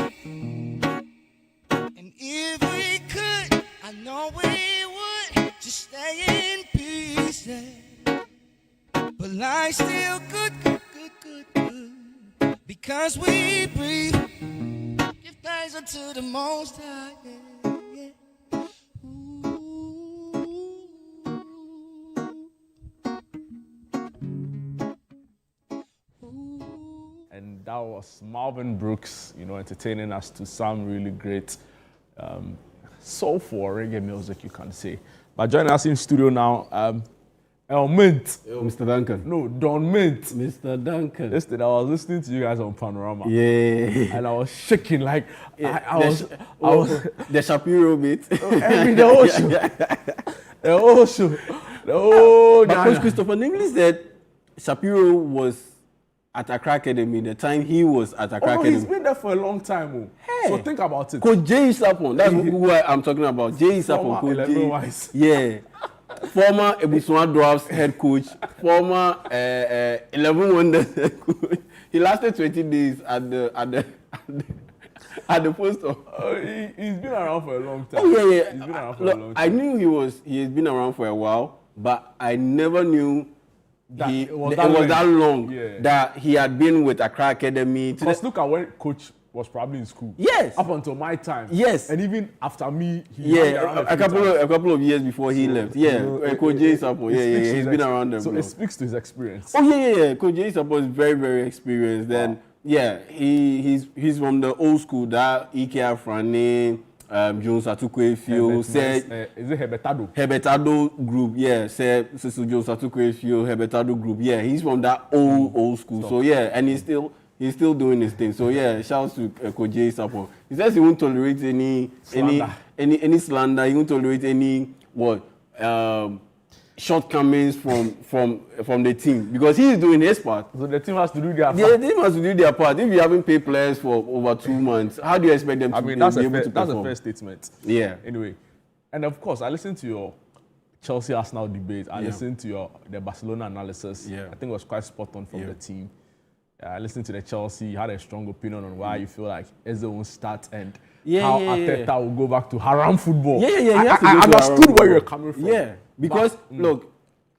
And if we could, I know we would just stay in peace, yeah. But life's still good, because we breathe. Give thanks unto the Most High, yeah. And that was Marvin Brooks, entertaining us to some really great soulful reggae music, you can say. But joining us in studio now, El Mint. Yo, Mr. Duncan. No, Don Mint. Mr. Duncan. Yesterday, I was listening to you guys on Panorama. Yeah. And I was shaking like, yeah. I was the Shapiro bit. The whole show. The whole show. The whole But Coach Christopher English said Shapiro was at Accra Academy the time he was at Accra Academy. He's been there for a long time. Hey. So think about it. Coach Jay Sapon, that's who I'm talking about. Jay Sapon, Coach Jay. Yeah. Former Ebusua Dwarfs head coach, former 11 Wonders head coach. He lasted 20 days at the post of. He's been around for a long time. Oh yeah. He's been around for a long time. I knew he has been around for a while, but I never knew that it was that long yeah. that he had been with Accra Academy. Because look at when Coach was probably in school. Yes. Up until my time. Yes. And even after me, he a couple of years before he left. Yeah. Coach Jay Sapo. Yeah. He's been around them. So it speaks to his experience. Oh yeah. Coach Jay Sapo is very, very experienced. Then he's from the old school. That Agriair Frane, Jones Atukwe-Fio, is it Hebetado? Hebetado group, yeah. Sisu Jones Atukwe-Fio, Hebetado group, yeah. He's from that old school. Stop. So yeah, and he's still doing his thing. So yeah, shouts to Coach Jay Sapo. He says he won't tolerate any slander. He won't tolerate any shortcomings from the team because he is doing his part. So the team has to do their part. Yeah, the team has to do their part. If you haven't paid players for over 2 months, how do you expect them to be able to perform? That's a fair statement. Yeah. Anyway, and of course, I listened to your Chelsea-Arsenal debate. I listened to the Barcelona analysis. Yeah. I think it was quite spot on from the team. I listened to the Chelsea. You had a strong opinion on why you feel like Eze won't start and how Arteta will go back to haram football. I understood where you're coming from. Yeah, because look,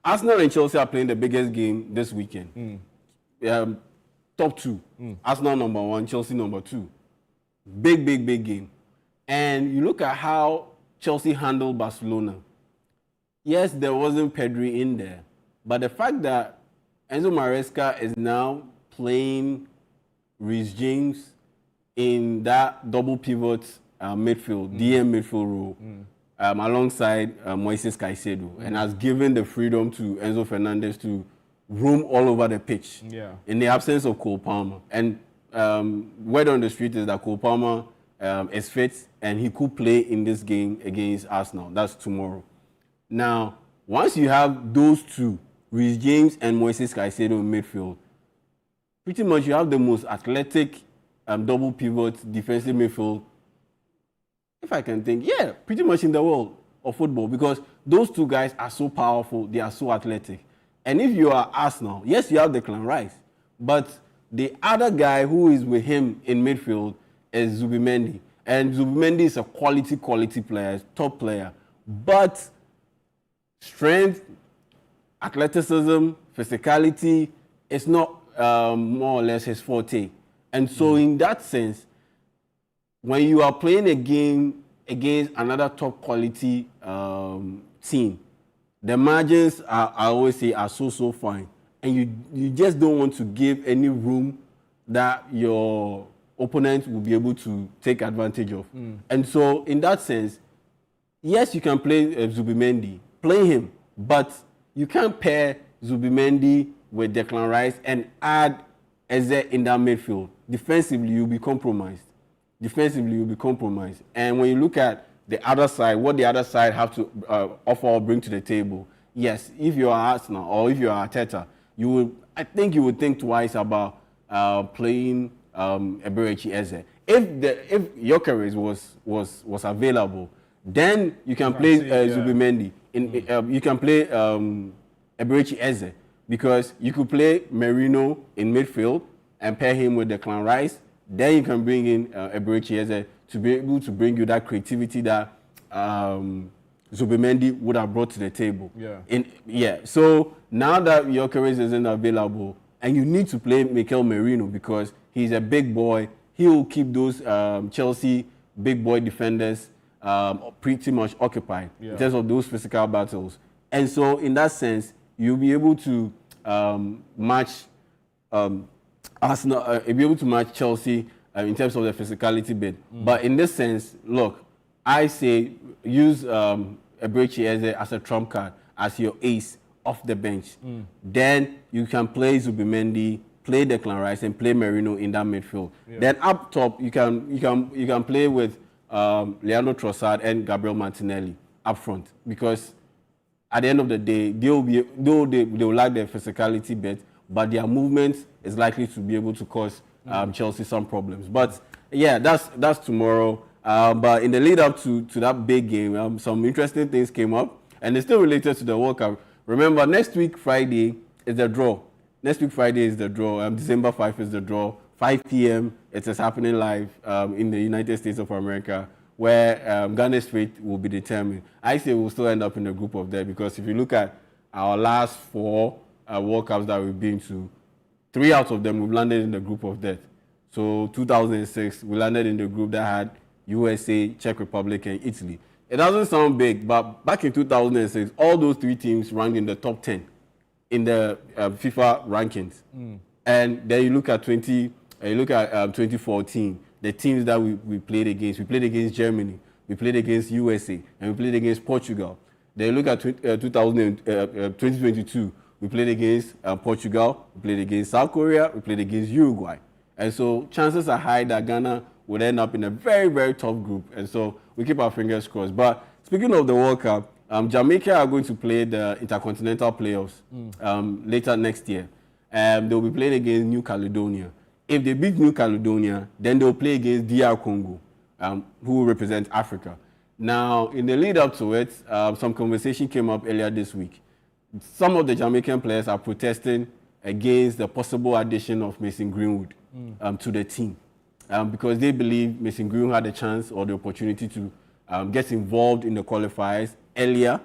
Arsenal and Chelsea are playing the biggest game this weekend. Top two. Arsenal number 1, Chelsea number 2. Big game. And you look at how Chelsea handled Barcelona. Yes, there wasn't Pedri in there, but the fact that Enzo Maresca is now playing Reece James in that double pivot midfield, DM midfield role, alongside Moises Caicedo, and has given the freedom to Enzo Fernandez to roam all over the pitch in the absence of Cole Palmer. And word on the street is that Cole Palmer is fit and he could play in this game against Arsenal. That's tomorrow. Now, once you have those two, Reece James and Moises Caicedo in midfield, pretty much you have the most athletic double pivot defensive midfield, if I can think, pretty much in the world of football, because those two guys are so powerful, they are so athletic. And if you are Arsenal, yes, you have Declan Rice, but the other guy who is with him in midfield is Zubimendi. And Zubimendi is a quality player, top player. But strength, athleticism, physicality, it's not more or less his forte. And so in that sense, when you are playing a game against another top quality team, the margins I always say are so fine. And you just don't want to give any room that your opponent will be able to take advantage of. And so in that sense, yes, you can play Zubimendi, play him, but you can't pair Zubimendi with Declan Rice and add Eze in that midfield. Defensively, you'll be compromised. And when you look at the other side, what the other side have to offer or bring to the table, yes, if you are Arsenal or if you are Arteta, I think you would think twice about playing Eberechi Eze. If Gyökeres was available, then you can play Zubimendi. You can play Eberechi Eze, because you could play Merino in midfield and pair him with Declan Rice. Then you can bring in Eberechi Eze to be able to bring you that creativity that Zubimendi would have brought to the table. So now that Gyökeres isn't available, and you need to play Mikel Merino because he's a big boy, he will keep those Chelsea big boy defenders pretty much occupied in terms of those physical battles. And so in that sense, you'll be able to match Arsenal, be able to match Chelsea in terms of the physicality bit. But in this sense, look, I say use Eberechi Eze as a trump card, as your ace off the bench. Then you can play Zubimendi, play Declan Rice, and play Merino in that midfield. Then up top, you can play with Leandro Trossard and Gabriel Martinelli up front, because at the end of the day, they will lack their physicality bit, but their movement is likely to be able to cause Chelsea some problems. But yeah, that's tomorrow. But in the lead up to that big game, some interesting things came up, and it's still related to the World Cup. Remember, next week Friday is the draw. December 5 is the draw. 5 p.m. It is happening live in the United States of America, where Ghana's fate will be determined. I say we'll still end up in the group of death, because if you look at our last 4 World Cups that we've been to, 3 out of them we've landed in the group of death. So 2006, we landed in the group that had USA, Czech Republic, and Italy. It doesn't sound big, but back in 2006, all those 3 teams ranked in the top 10 in the FIFA rankings. And then you look at 2014, the teams that we played against. We played against Germany, we played against USA, and we played against Portugal. Then you look at 2022, we played against Portugal, we played against South Korea, we played against Uruguay. And so chances are high that Ghana would end up in a very, very tough group. And so we keep our fingers crossed. But speaking of the World Cup, Jamaica are going to play the Intercontinental Playoffs later next year. They'll be playing against New Caledonia. If they beat New Caledonia, then they'll play against DR Congo, who will represent Africa. Now, in the lead up to it, some conversation came up earlier this week. Some of the Jamaican players are protesting against the possible addition of Mason Greenwood to the team because they believe Mason Greenwood had a chance or the opportunity to get involved in the qualifiers earlier,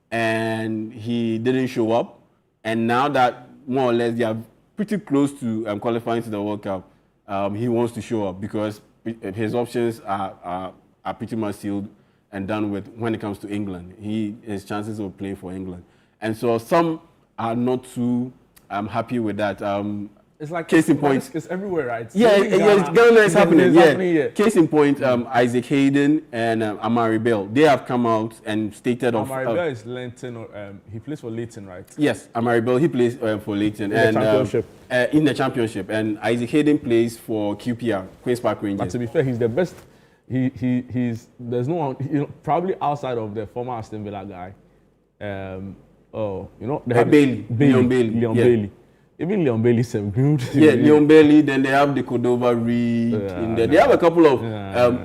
and he didn't show up. And now that more or less they are pretty close to qualifying to the World Cup, he wants to show up because his options are pretty much sealed and done with when it comes to England. His chances of playing for England. And so some are not too happy with that. It's like case in point. It's everywhere, right? Yeah, Ghana is happening. Yeah. Case in point, Isaac Hayden and Amari Bell, they have come out and stated Amari Bell is Leighton. He plays for Leighton, right? Yes, Amari Bell, he plays for Leighton. In the championship. In the championship. And Isaac Hayden plays for QPR, Queen's Park Rangers. But to be fair, he's the best. He's there's no one, probably outside of the former Aston Villa guy. Leon Bailey. Even Leon Bailey is good. Leon Bailey. Then they have the Cordova Reed. They have a couple of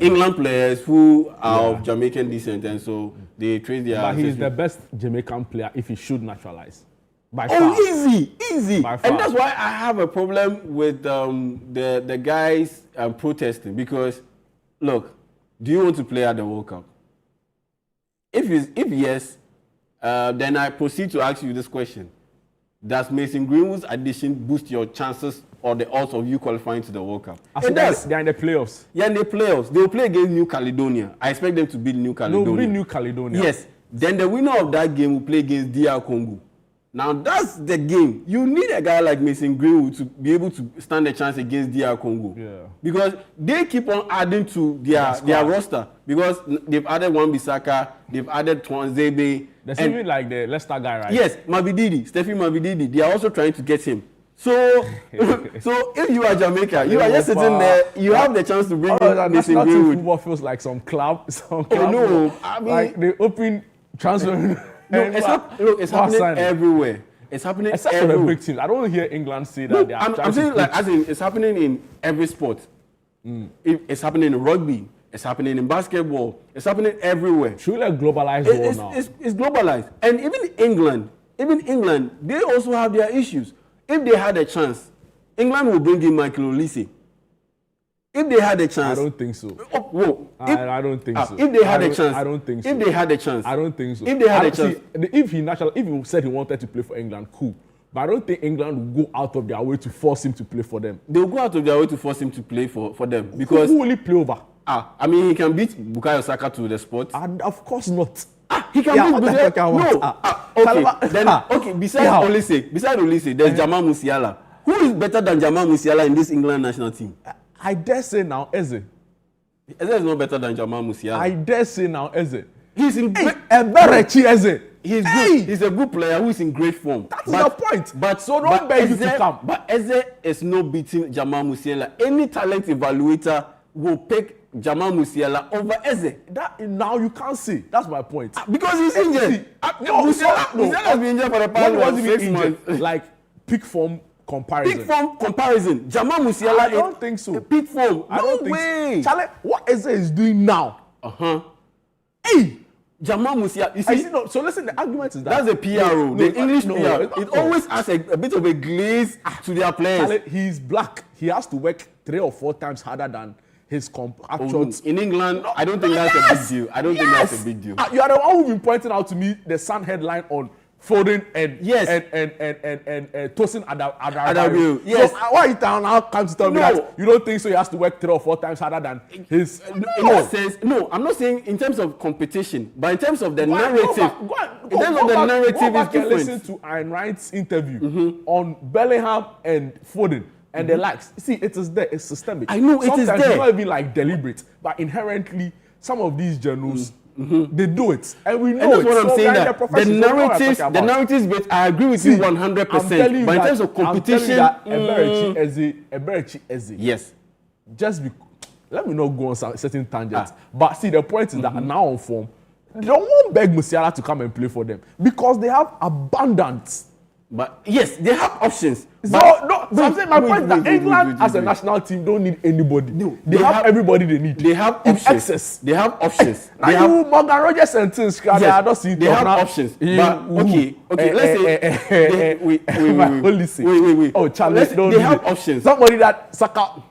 England players who are of Jamaican descent, and so they trace their. But he's the best Jamaican player if he should naturalize. By far. Easy. By far. And that's why I have a problem with the guys protesting because, look, do you want to play at the World Cup? If yes, then I proceed to ask you this question. Does Mason Greenwood's addition boost your chances or the odds of you qualifying to the World Cup? It does. They're in the playoffs. Yeah, in the playoffs. They will play against New Caledonia. I expect them to beat New Caledonia. They'll beat New Caledonia. Yes. Then the winner of that game will play against DR Congo. Now, that's the game. You need a guy like Mason Greenwood to be able to stand a chance against DR Congo. Yeah. Because they keep on adding to their roster. Because they've added Wan-Bissaka, they've added Twanzebe. There's even like the Leicester guy, right? Yes, Stephen Mavididi. They are also trying to get him. So if you are Jamaica, you are just sitting there, you have the chance to bring in Mason Greenwood. Football feels like some club. No, I mean, like the open transfer. No, it's happening everywhere. It's happening everywhere. For the big teams. I don't hear England say that. No, I'm saying like as in it's happening in every sport. It's happening in rugby. It's happening in basketball. It's happening everywhere. Truly a globalized world now. It's globalized. And even England, they also have their issues. If they had a chance, England will bring in Michael Olise. If they had a chance. I don't think so. I don't think so. If they had a chance. I don't think so. If they had a chance. I don't think so. If they had a chance. If he said he wanted to play for England, cool. But I don't think England will go out of their way to force him to play for them. They'll go out of their way to force him to play for them. Because who will he play over? I mean, he can beat Bukayo Saka to the spot. Of course not. He can beat Bukayo. Okay. Besides Olise, there's Jamal Musiala. Who is better than Jamal Musiala in this England national team? I dare say now, Eze. Eze is not better than Jamal Musiala. I dare say now, Eze. He's in Eze. He's good. He's a good player who is in great form. That's the point. But so don't beg you to come. But Eze is not beating Jamal Musiala. Any talent evaluator will pick Jamal Musiala over Eze. That now you can't see. That's my point. Because he's injured. Musiala has been injured for the past 6 months. Like peak form comparison. Jamal Musiala. I don't think so. Peak form. I don't think so. Charlie, what Eze is doing now? Hey, Jamal Musiala. You see, so listen. The argument is that that's a PRO. The English PR. It always has a bit of a glaze to their players. Charlie, he's black. He has to work 3 or 4 times harder than his actual. In England, I don't think that's a big deal. I don't think that's a big deal. You are the one who's been pointing out to me the Sun headline on Foden and Tosin Adarabioyo. Yes. So why you now come to tell me that you don't think so? He has to work 3 or 4 times harder than his. No, I'm not saying in terms of competition, but in terms of the narrative. In terms of the narrative, is different. Listen to Ian Wright's interview on Bellingham and Foden. And the likes. See, it is there. It's systemic. I know it is there. Sometimes it's not even like deliberate, but inherently, some of these journals they do it, and we know. And that's what I'm so saying. That the narratives, but I agree with you 100%. But in terms of competition, Eberechi Eze. Yes. Just be. Let me not go on certain tangents. But see, the point is that now on form, they don't want beg Musiala to come and play for them because they have abundance. But yes, they have options. So I'm saying my point is that England as a national team don't need anybody. No, they have everybody they need. They have in options. Excess. They have options. Now you Morgan Rogers and things. Yes, they have options. But okay. Let's say wait. Oh, Charles, they have options. Somebody that Saka.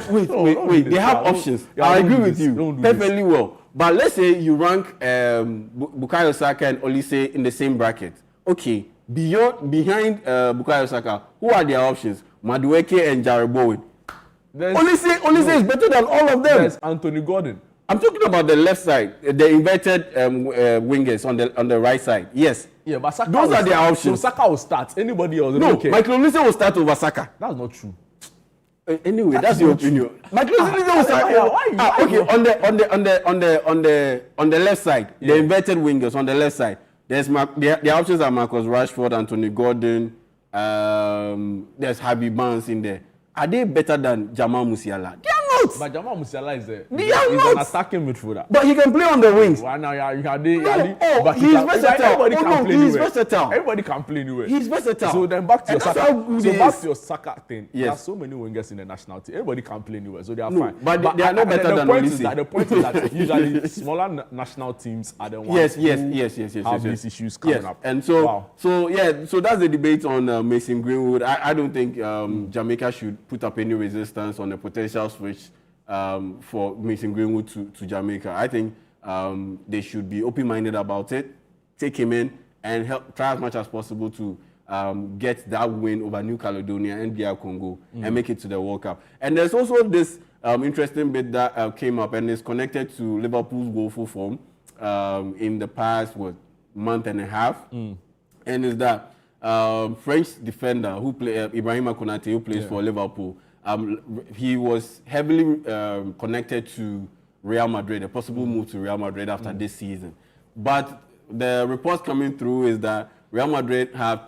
Wait. They have options. I agree with you perfectly well. But let's say you rank Bukayo Saka and Olise in the same bracket. Okay, behind Bukayo Saka, who are their options? Madueke and Jared Bowen. Olise is better than all of them. There's Anthony Gordon. I'm talking about the left side, the inverted wingers on the right side. Yes. Yeah, but Saka those are their options. So Saka will start. Anybody else? No, Michael Olise will start over Saka. That's not true. Anyway, that's your opinion. Michael Olise will start. Okay, on the left side, the inverted wingers on the left side. The options are Marcus Rashford, Anthony Gordon, there's Harvey Barnes in there. Are they better than Jamal Musiala? They are not. But Jamal Musiala is an attacking midfielder. But he can play on the wings. Well, now he's versatile. He's versatile. Everybody can play anywhere. He's versatile. So then back to your Saka. So back to your Saka thing. Yes. There are so many wingers in the national team. Everybody can play anywhere, so they are fine. But they are not better than Olise. The point is that usually smaller national teams are the ones who have these issues coming up. And so that's the debate on Mason Greenwood. I don't think Jamaica should put up any resistance on the potential switch for Mason Greenwood to Jamaica. I think they should be open-minded about it, take him in, and try as much as possible to get that win over New Caledonia and DR Congo and make it to the World Cup. And there's also this interesting bit that came up and is connected to Liverpool's woeful form in the past month and a half, and is that French defender who Ibrahima Konate, who plays for Liverpool, he was heavily connected to Real Madrid, a possible move to Real Madrid after this season. But the reports coming through is that Real Madrid have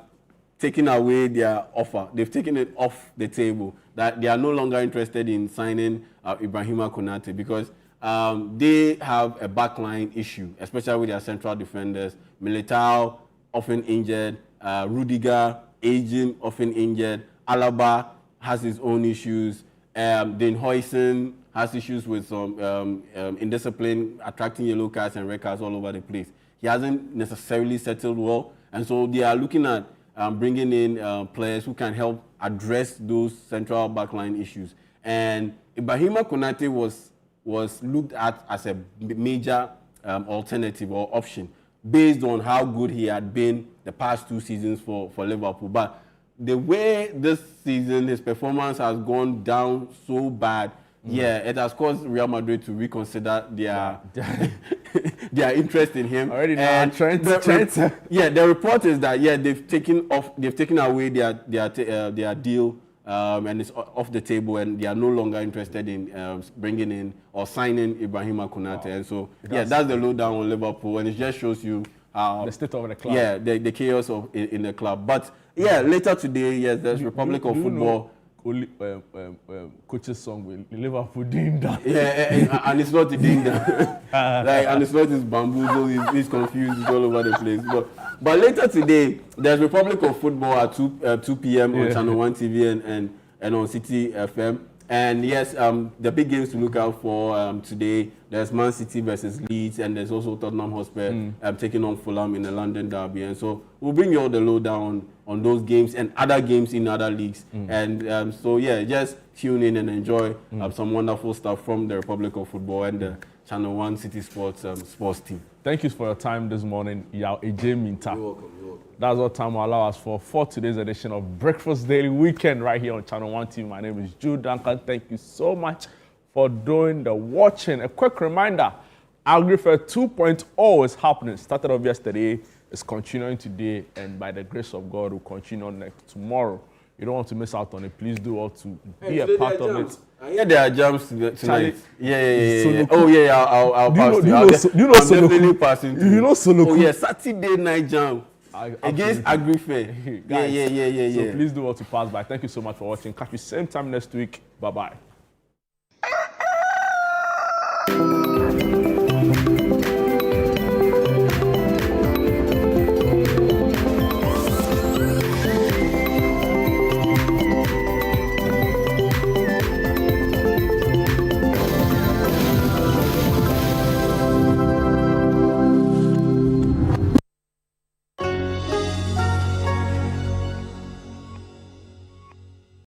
taken away their offer. They've taken it off the table, that they are no longer interested in signing Ibrahima Konate because they have a backline issue, especially with their central defenders. Militao, often injured. Rudiger, aging, often injured. Alaba has his own issues. Dean Huijsen has issues with some indiscipline, attracting yellow cards and red cards all over the place. He hasn't necessarily settled well, and so they are looking at bringing in players who can help address those central backline issues. And Ibrahima Konate was looked at as a major alternative or option based on how good he had been the past 2 seasons for Liverpool. But the way this season his performance has gone down so bad, it has caused Real Madrid to reconsider their interest in him. Already now, Trent. The report is that they've taken away their deal and it's off the table, and they are no longer interested in bringing in or signing Ibrahima Konate. And so that's the lowdown on Liverpool, and it just shows you the state of the club. Yeah, the chaos in the club. But later today, there's Republic of Football. Coach's song with Liverpool ding dong. And it's not a ding dong. And it's not his bamboozle. He's confused. He's all over the place. But later today, there's Republic of Football at 2 p.m. on Channel 1 TV and on City FM. And yes, the big games to look out for today. There's Man City versus Leeds, and there's also Tottenham Hotspur taking on Fulham in the London derby. And so we'll bring you all the lowdown on those games and other games in other leagues. And just tune in and enjoy some wonderful stuff from the Republic of Football and the Channel 1 City Sports sports team. Thank you for your time this morning. Yao Eje Minta. You're welcome. You're welcome. That's what time will allow us for today's edition of Breakfast Daily Weekend right here on Channel 1 TV. My name is Jude Duncan. Thank you so much for doing the watching. A quick reminder, Agriair 2.0 is happening. Started off yesterday, it's continuing today, and by the grace of God, will continue next tomorrow. You don't want to miss out on it. Please do all to be a part of it. Yeah, there are jams tonight. Charlie, Yeah. Oh yeah, I'll pass you know definitely passing through. You know Soloku? Oh yeah, Saturday night jam against Agriair. Yeah. So please do all to pass by. Thank you so much for watching. Catch you same time next week. Bye-bye.